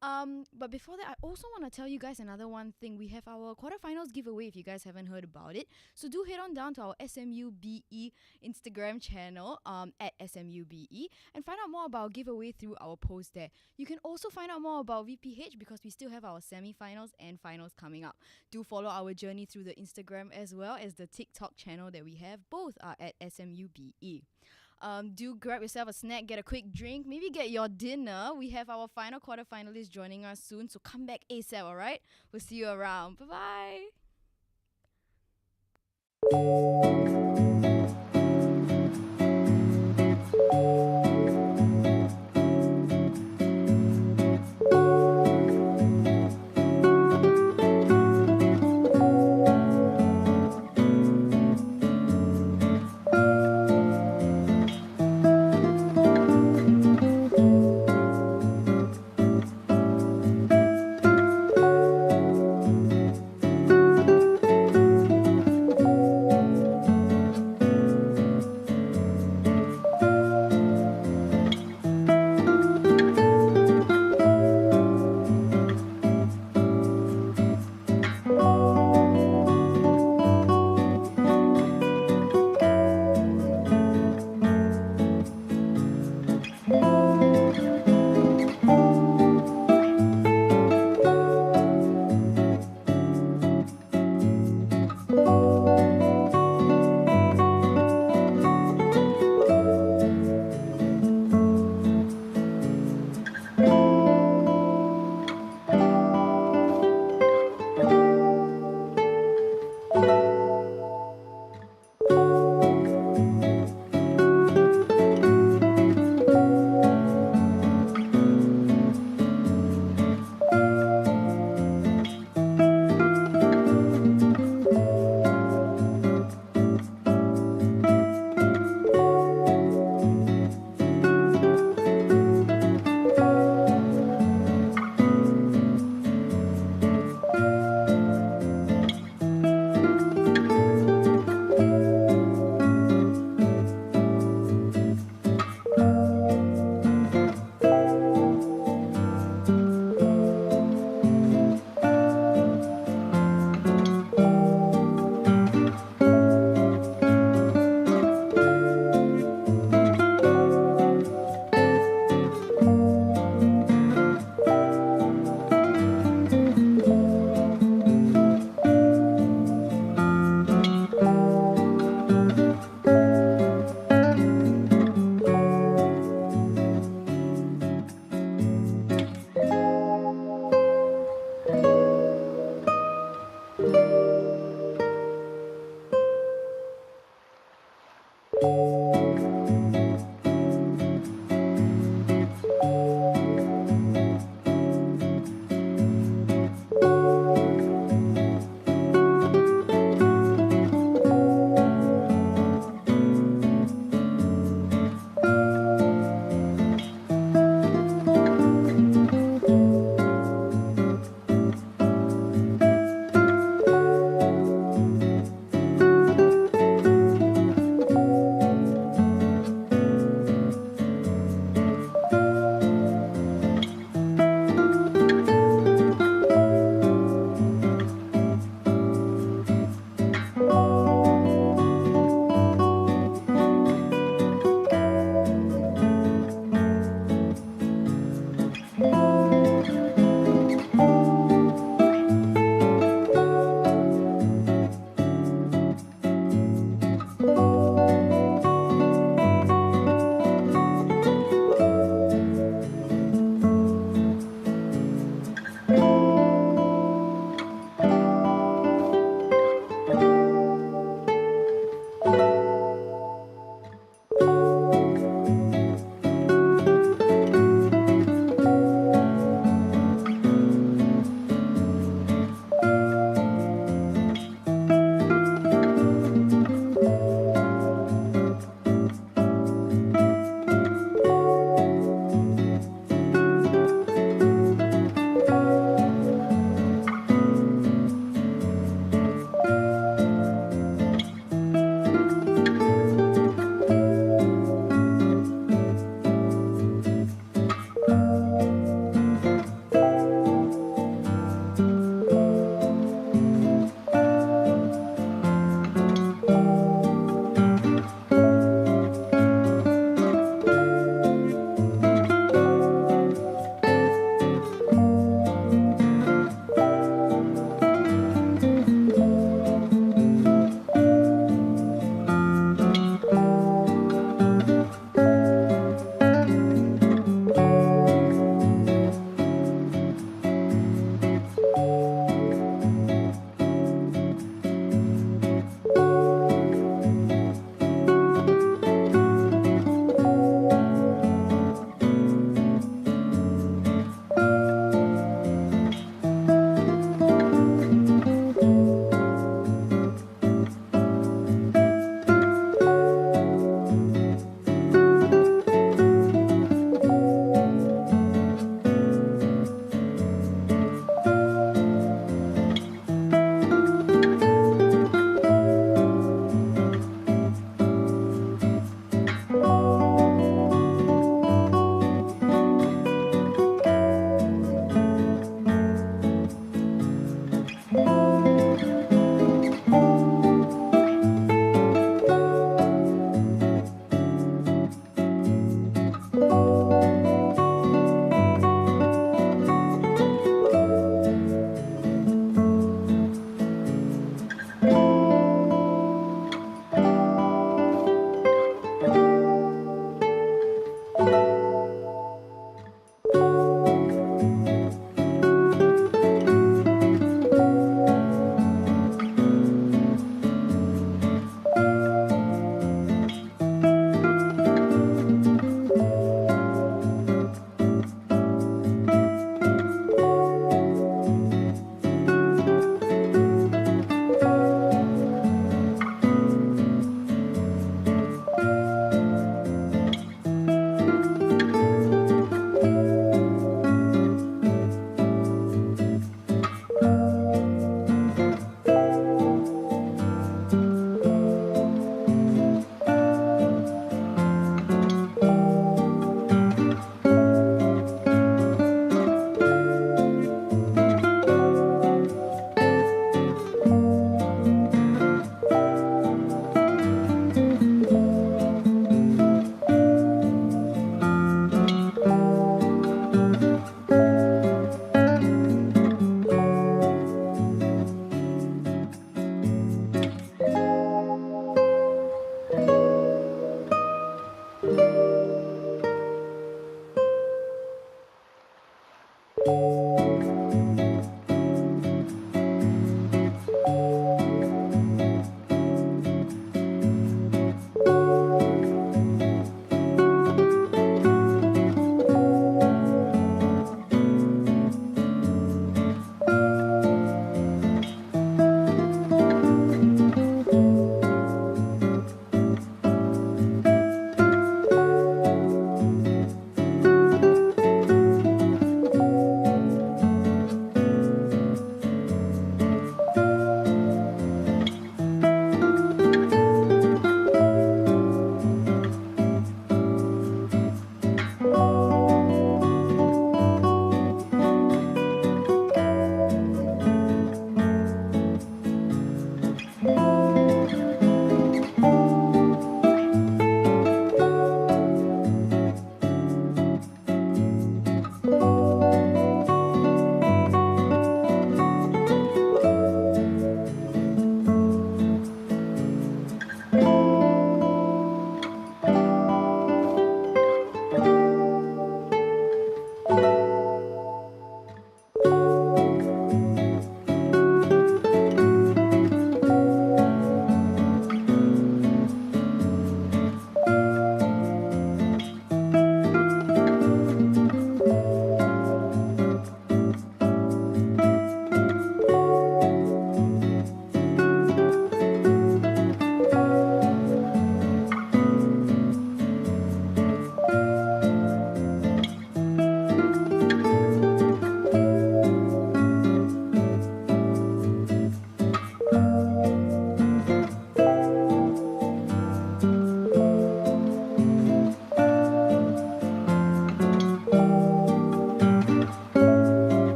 But before that, I also want to tell you guys another one thing. We have our quarterfinals giveaway if you guys haven't heard about it. So do head on down to our SMU BE Instagram channel at SMU BE and find out more about giveaway through our post there. You can also find out more about VPH because we still have our semi-finals and finals coming up. Do follow our journey through the Instagram as well as the TikTok channel that we have. Both are at SMU BE. Do grab yourself a snack, get a quick drink, maybe get your dinner. We have our final quarterfinalists joining us soon, so come back ASAP, alright? We'll see you around. Bye-bye.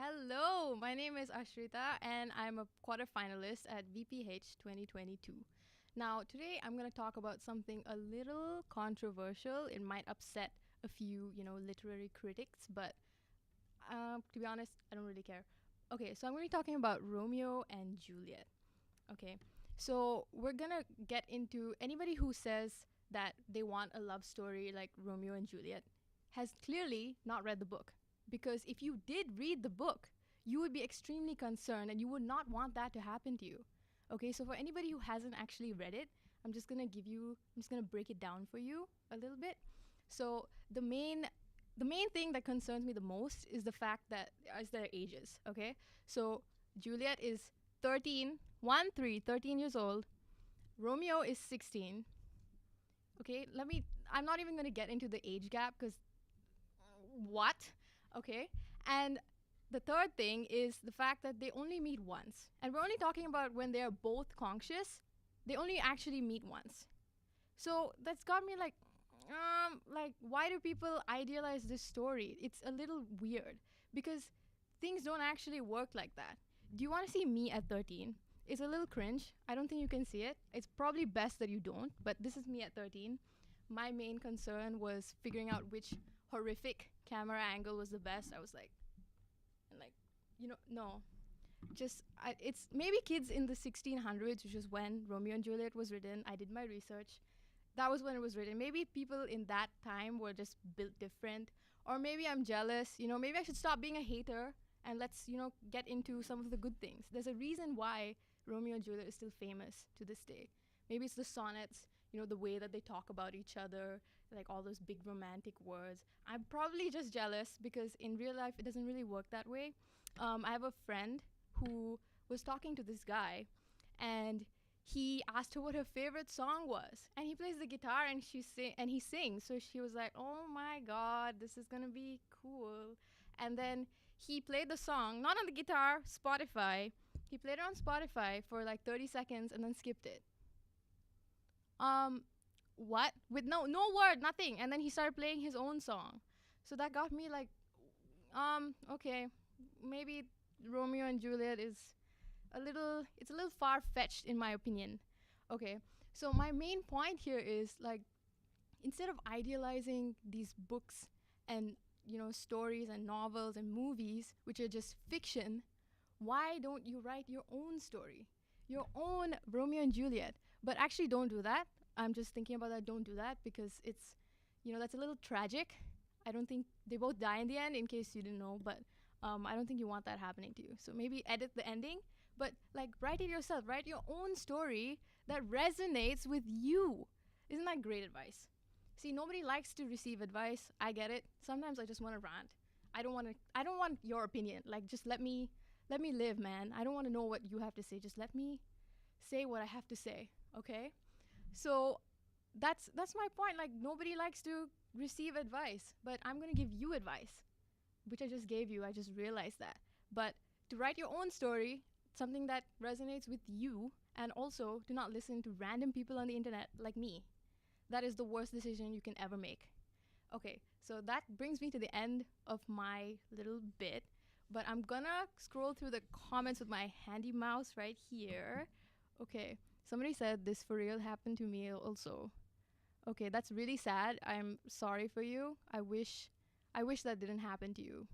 Hello, my name is Ashrita and I'm a quarterfinalist at VPH 2022. Now, today I'm going to talk about something a little controversial. It might upset a few, literary critics, but to be honest, I don't really care. Okay, so I'm going to be talking about Romeo and Juliet. Okay, so we're going to get into anybody who says that they want a love story like Romeo and Juliet has clearly not read the book. Because if you did read the book, you would be extremely concerned and you would not want that to happen to you. Okay, so for anybody who hasn't actually read it, I'm just gonna break it down for you a little bit. So the main thing that concerns me the most is the fact that is their ages. Okay, so Juliet is 13 years old. Romeo is 16. Okay, I'm not even gonna get into the age gap because what? Okay, and the third thing is the fact that they only meet once. And we're only talking about when they're both conscious. They only actually meet once. So that's got me like, why do people idealize this story? It's a little weird because things don't actually work like that. Do you want to see me at 13? It's a little cringe. I don't think you can see it. It's probably best that you don't, but this is me at 13. My main concern was figuring out which horrific camera angle was the best. I was like, no. It's maybe kids in the 1600s, which is when Romeo and Juliet was written. I did my research. That was when it was written. Maybe people in that time were just built different. Or maybe I'm jealous. Maybe I should stop being a hater and let's, get into some of the good things. There's a reason why Romeo and Juliet is still famous to this day. Maybe it's the sonnets, the way that they talk about each other, like all those big romantic words. I'm probably just jealous because in real life, it doesn't really work that way. I have a friend who was talking to this guy and he asked her what her favorite song was. And he plays the guitar and he sings. So she was like, oh my God, this is gonna be cool. And then he played the song, not on the guitar, Spotify. He played it on Spotify for like 30 seconds and then skipped it. What? With no word, nothing. And then he started playing his own song. So that got me like, okay, maybe Romeo and Juliet is it's a little far-fetched in my opinion. Okay, so my main point here is like, instead of idealizing these books and, stories and novels and movies, which are just fiction, why don't you write your own story? Your own Romeo and Juliet. But actually don't do that. I'm just thinking about that. Don't do that because it's, that's a little tragic. I don't think they both die in the end, in case you didn't know, but I don't think you want that happening to you. So maybe edit the ending, but like write it yourself. Write your own story that resonates with you. Isn't that great advice? See, nobody likes to receive advice. I get it. Sometimes I just want to rant. I don't want your opinion. Like, just let me live, man. I don't want to know what you have to say. Just let me say what I have to say. Okay? So that's my point. Like, nobody likes to receive advice, but I'm going to give you advice, which I just gave you. I just realized that. But to write your own story, something that resonates with you, and also to not listen to random people on the internet like me. That is the worst decision you can ever make. Okay, so that brings me to the end of my little bit, but I'm gonna scroll through the comments with my handy mouse right here. Okay, somebody said this for real happened to me also. Okay, that's really sad. I'm sorry for you. I wish that didn't happen to you.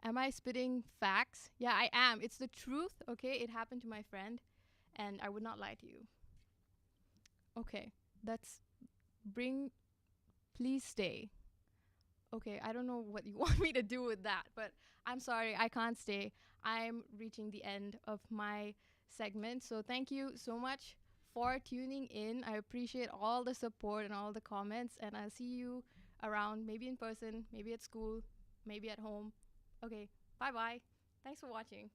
Am I spitting facts? Yeah, I am. It's the truth, okay? It happened to my friend, and I would not lie to you. Okay, please stay. Okay, I don't know what you want me to do with that, but I'm sorry, I can't stay. I'm reaching the end of my segment, so thank you so much for tuning in. I appreciate all the support and all the comments, and I'll see you around, maybe in person, maybe at school, maybe at home. Okay, bye-bye. Thanks for watching.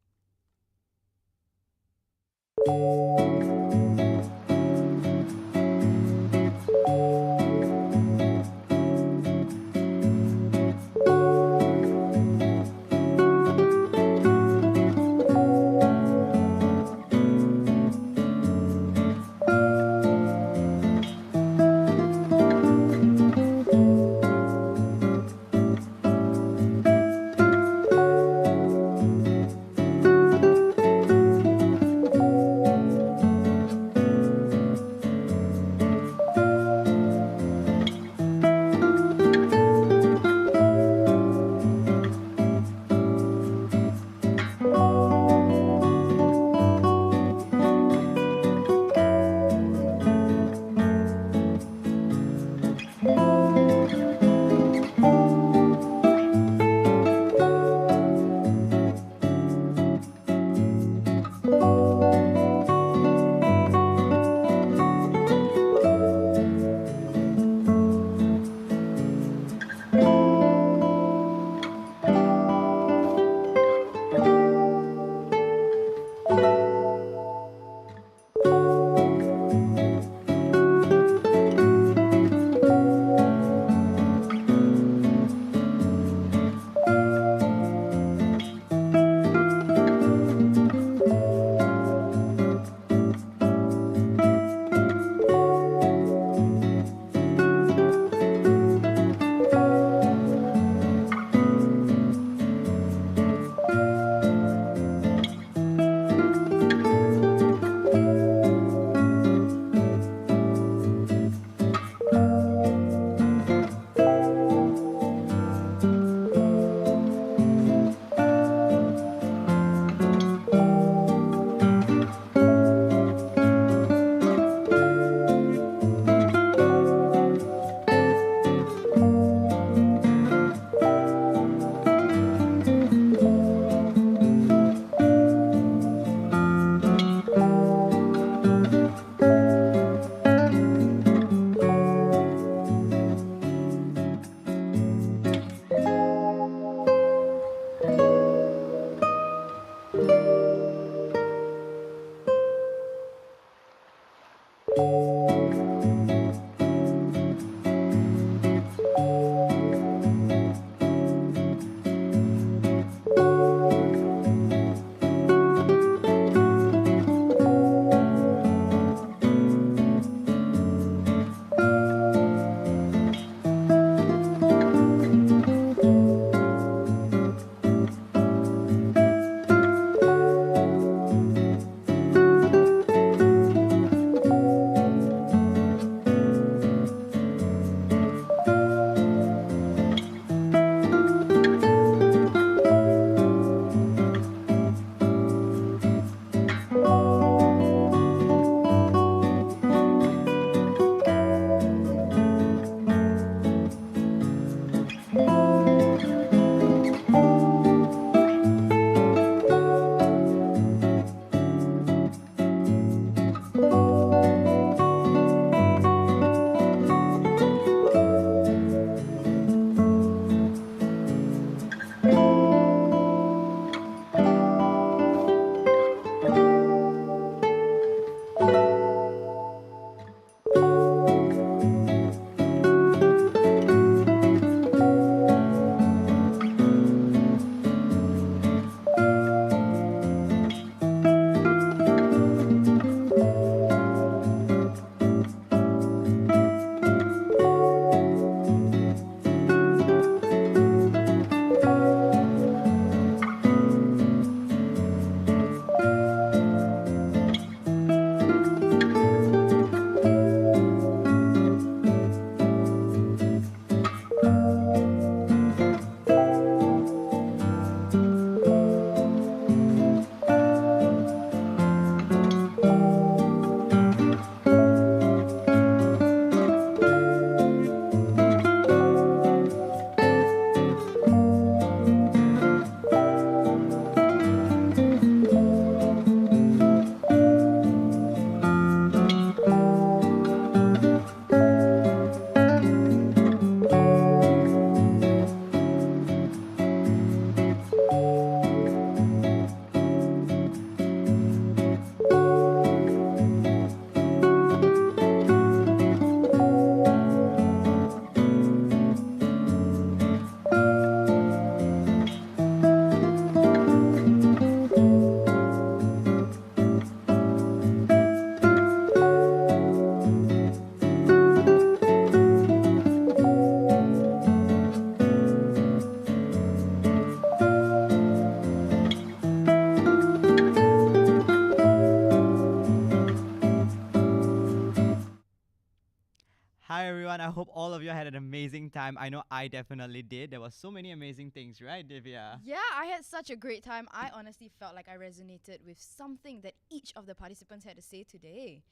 Hi everyone, I hope all of you had an amazing time. I know I definitely did. There were so many amazing things, right, Divya? Yeah, I had such a great time. I honestly felt like I resonated with something that each of the participants had to say today.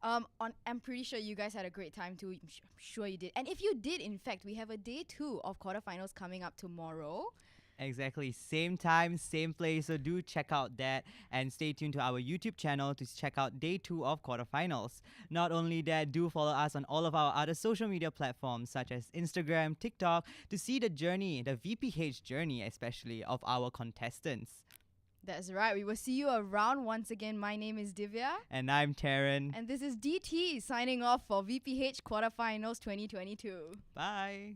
I'm pretty sure you guys had a great time too. I'm sure you did. And if you did, in fact, we have a day 2 of quarterfinals coming up tomorrow. Exactly. Same time, same place. So do check out that and stay tuned to our YouTube channel to check out day 2 of quarterfinals. Not only that, do follow us on all of our other social media platforms such as Instagram, TikTok to see the journey, the VPH journey especially, of our contestants. That's right. We will see you around. Once again, my name is Divya. And I'm Taryn. And this is DT signing off for VPH Quarterfinals 2022. Bye.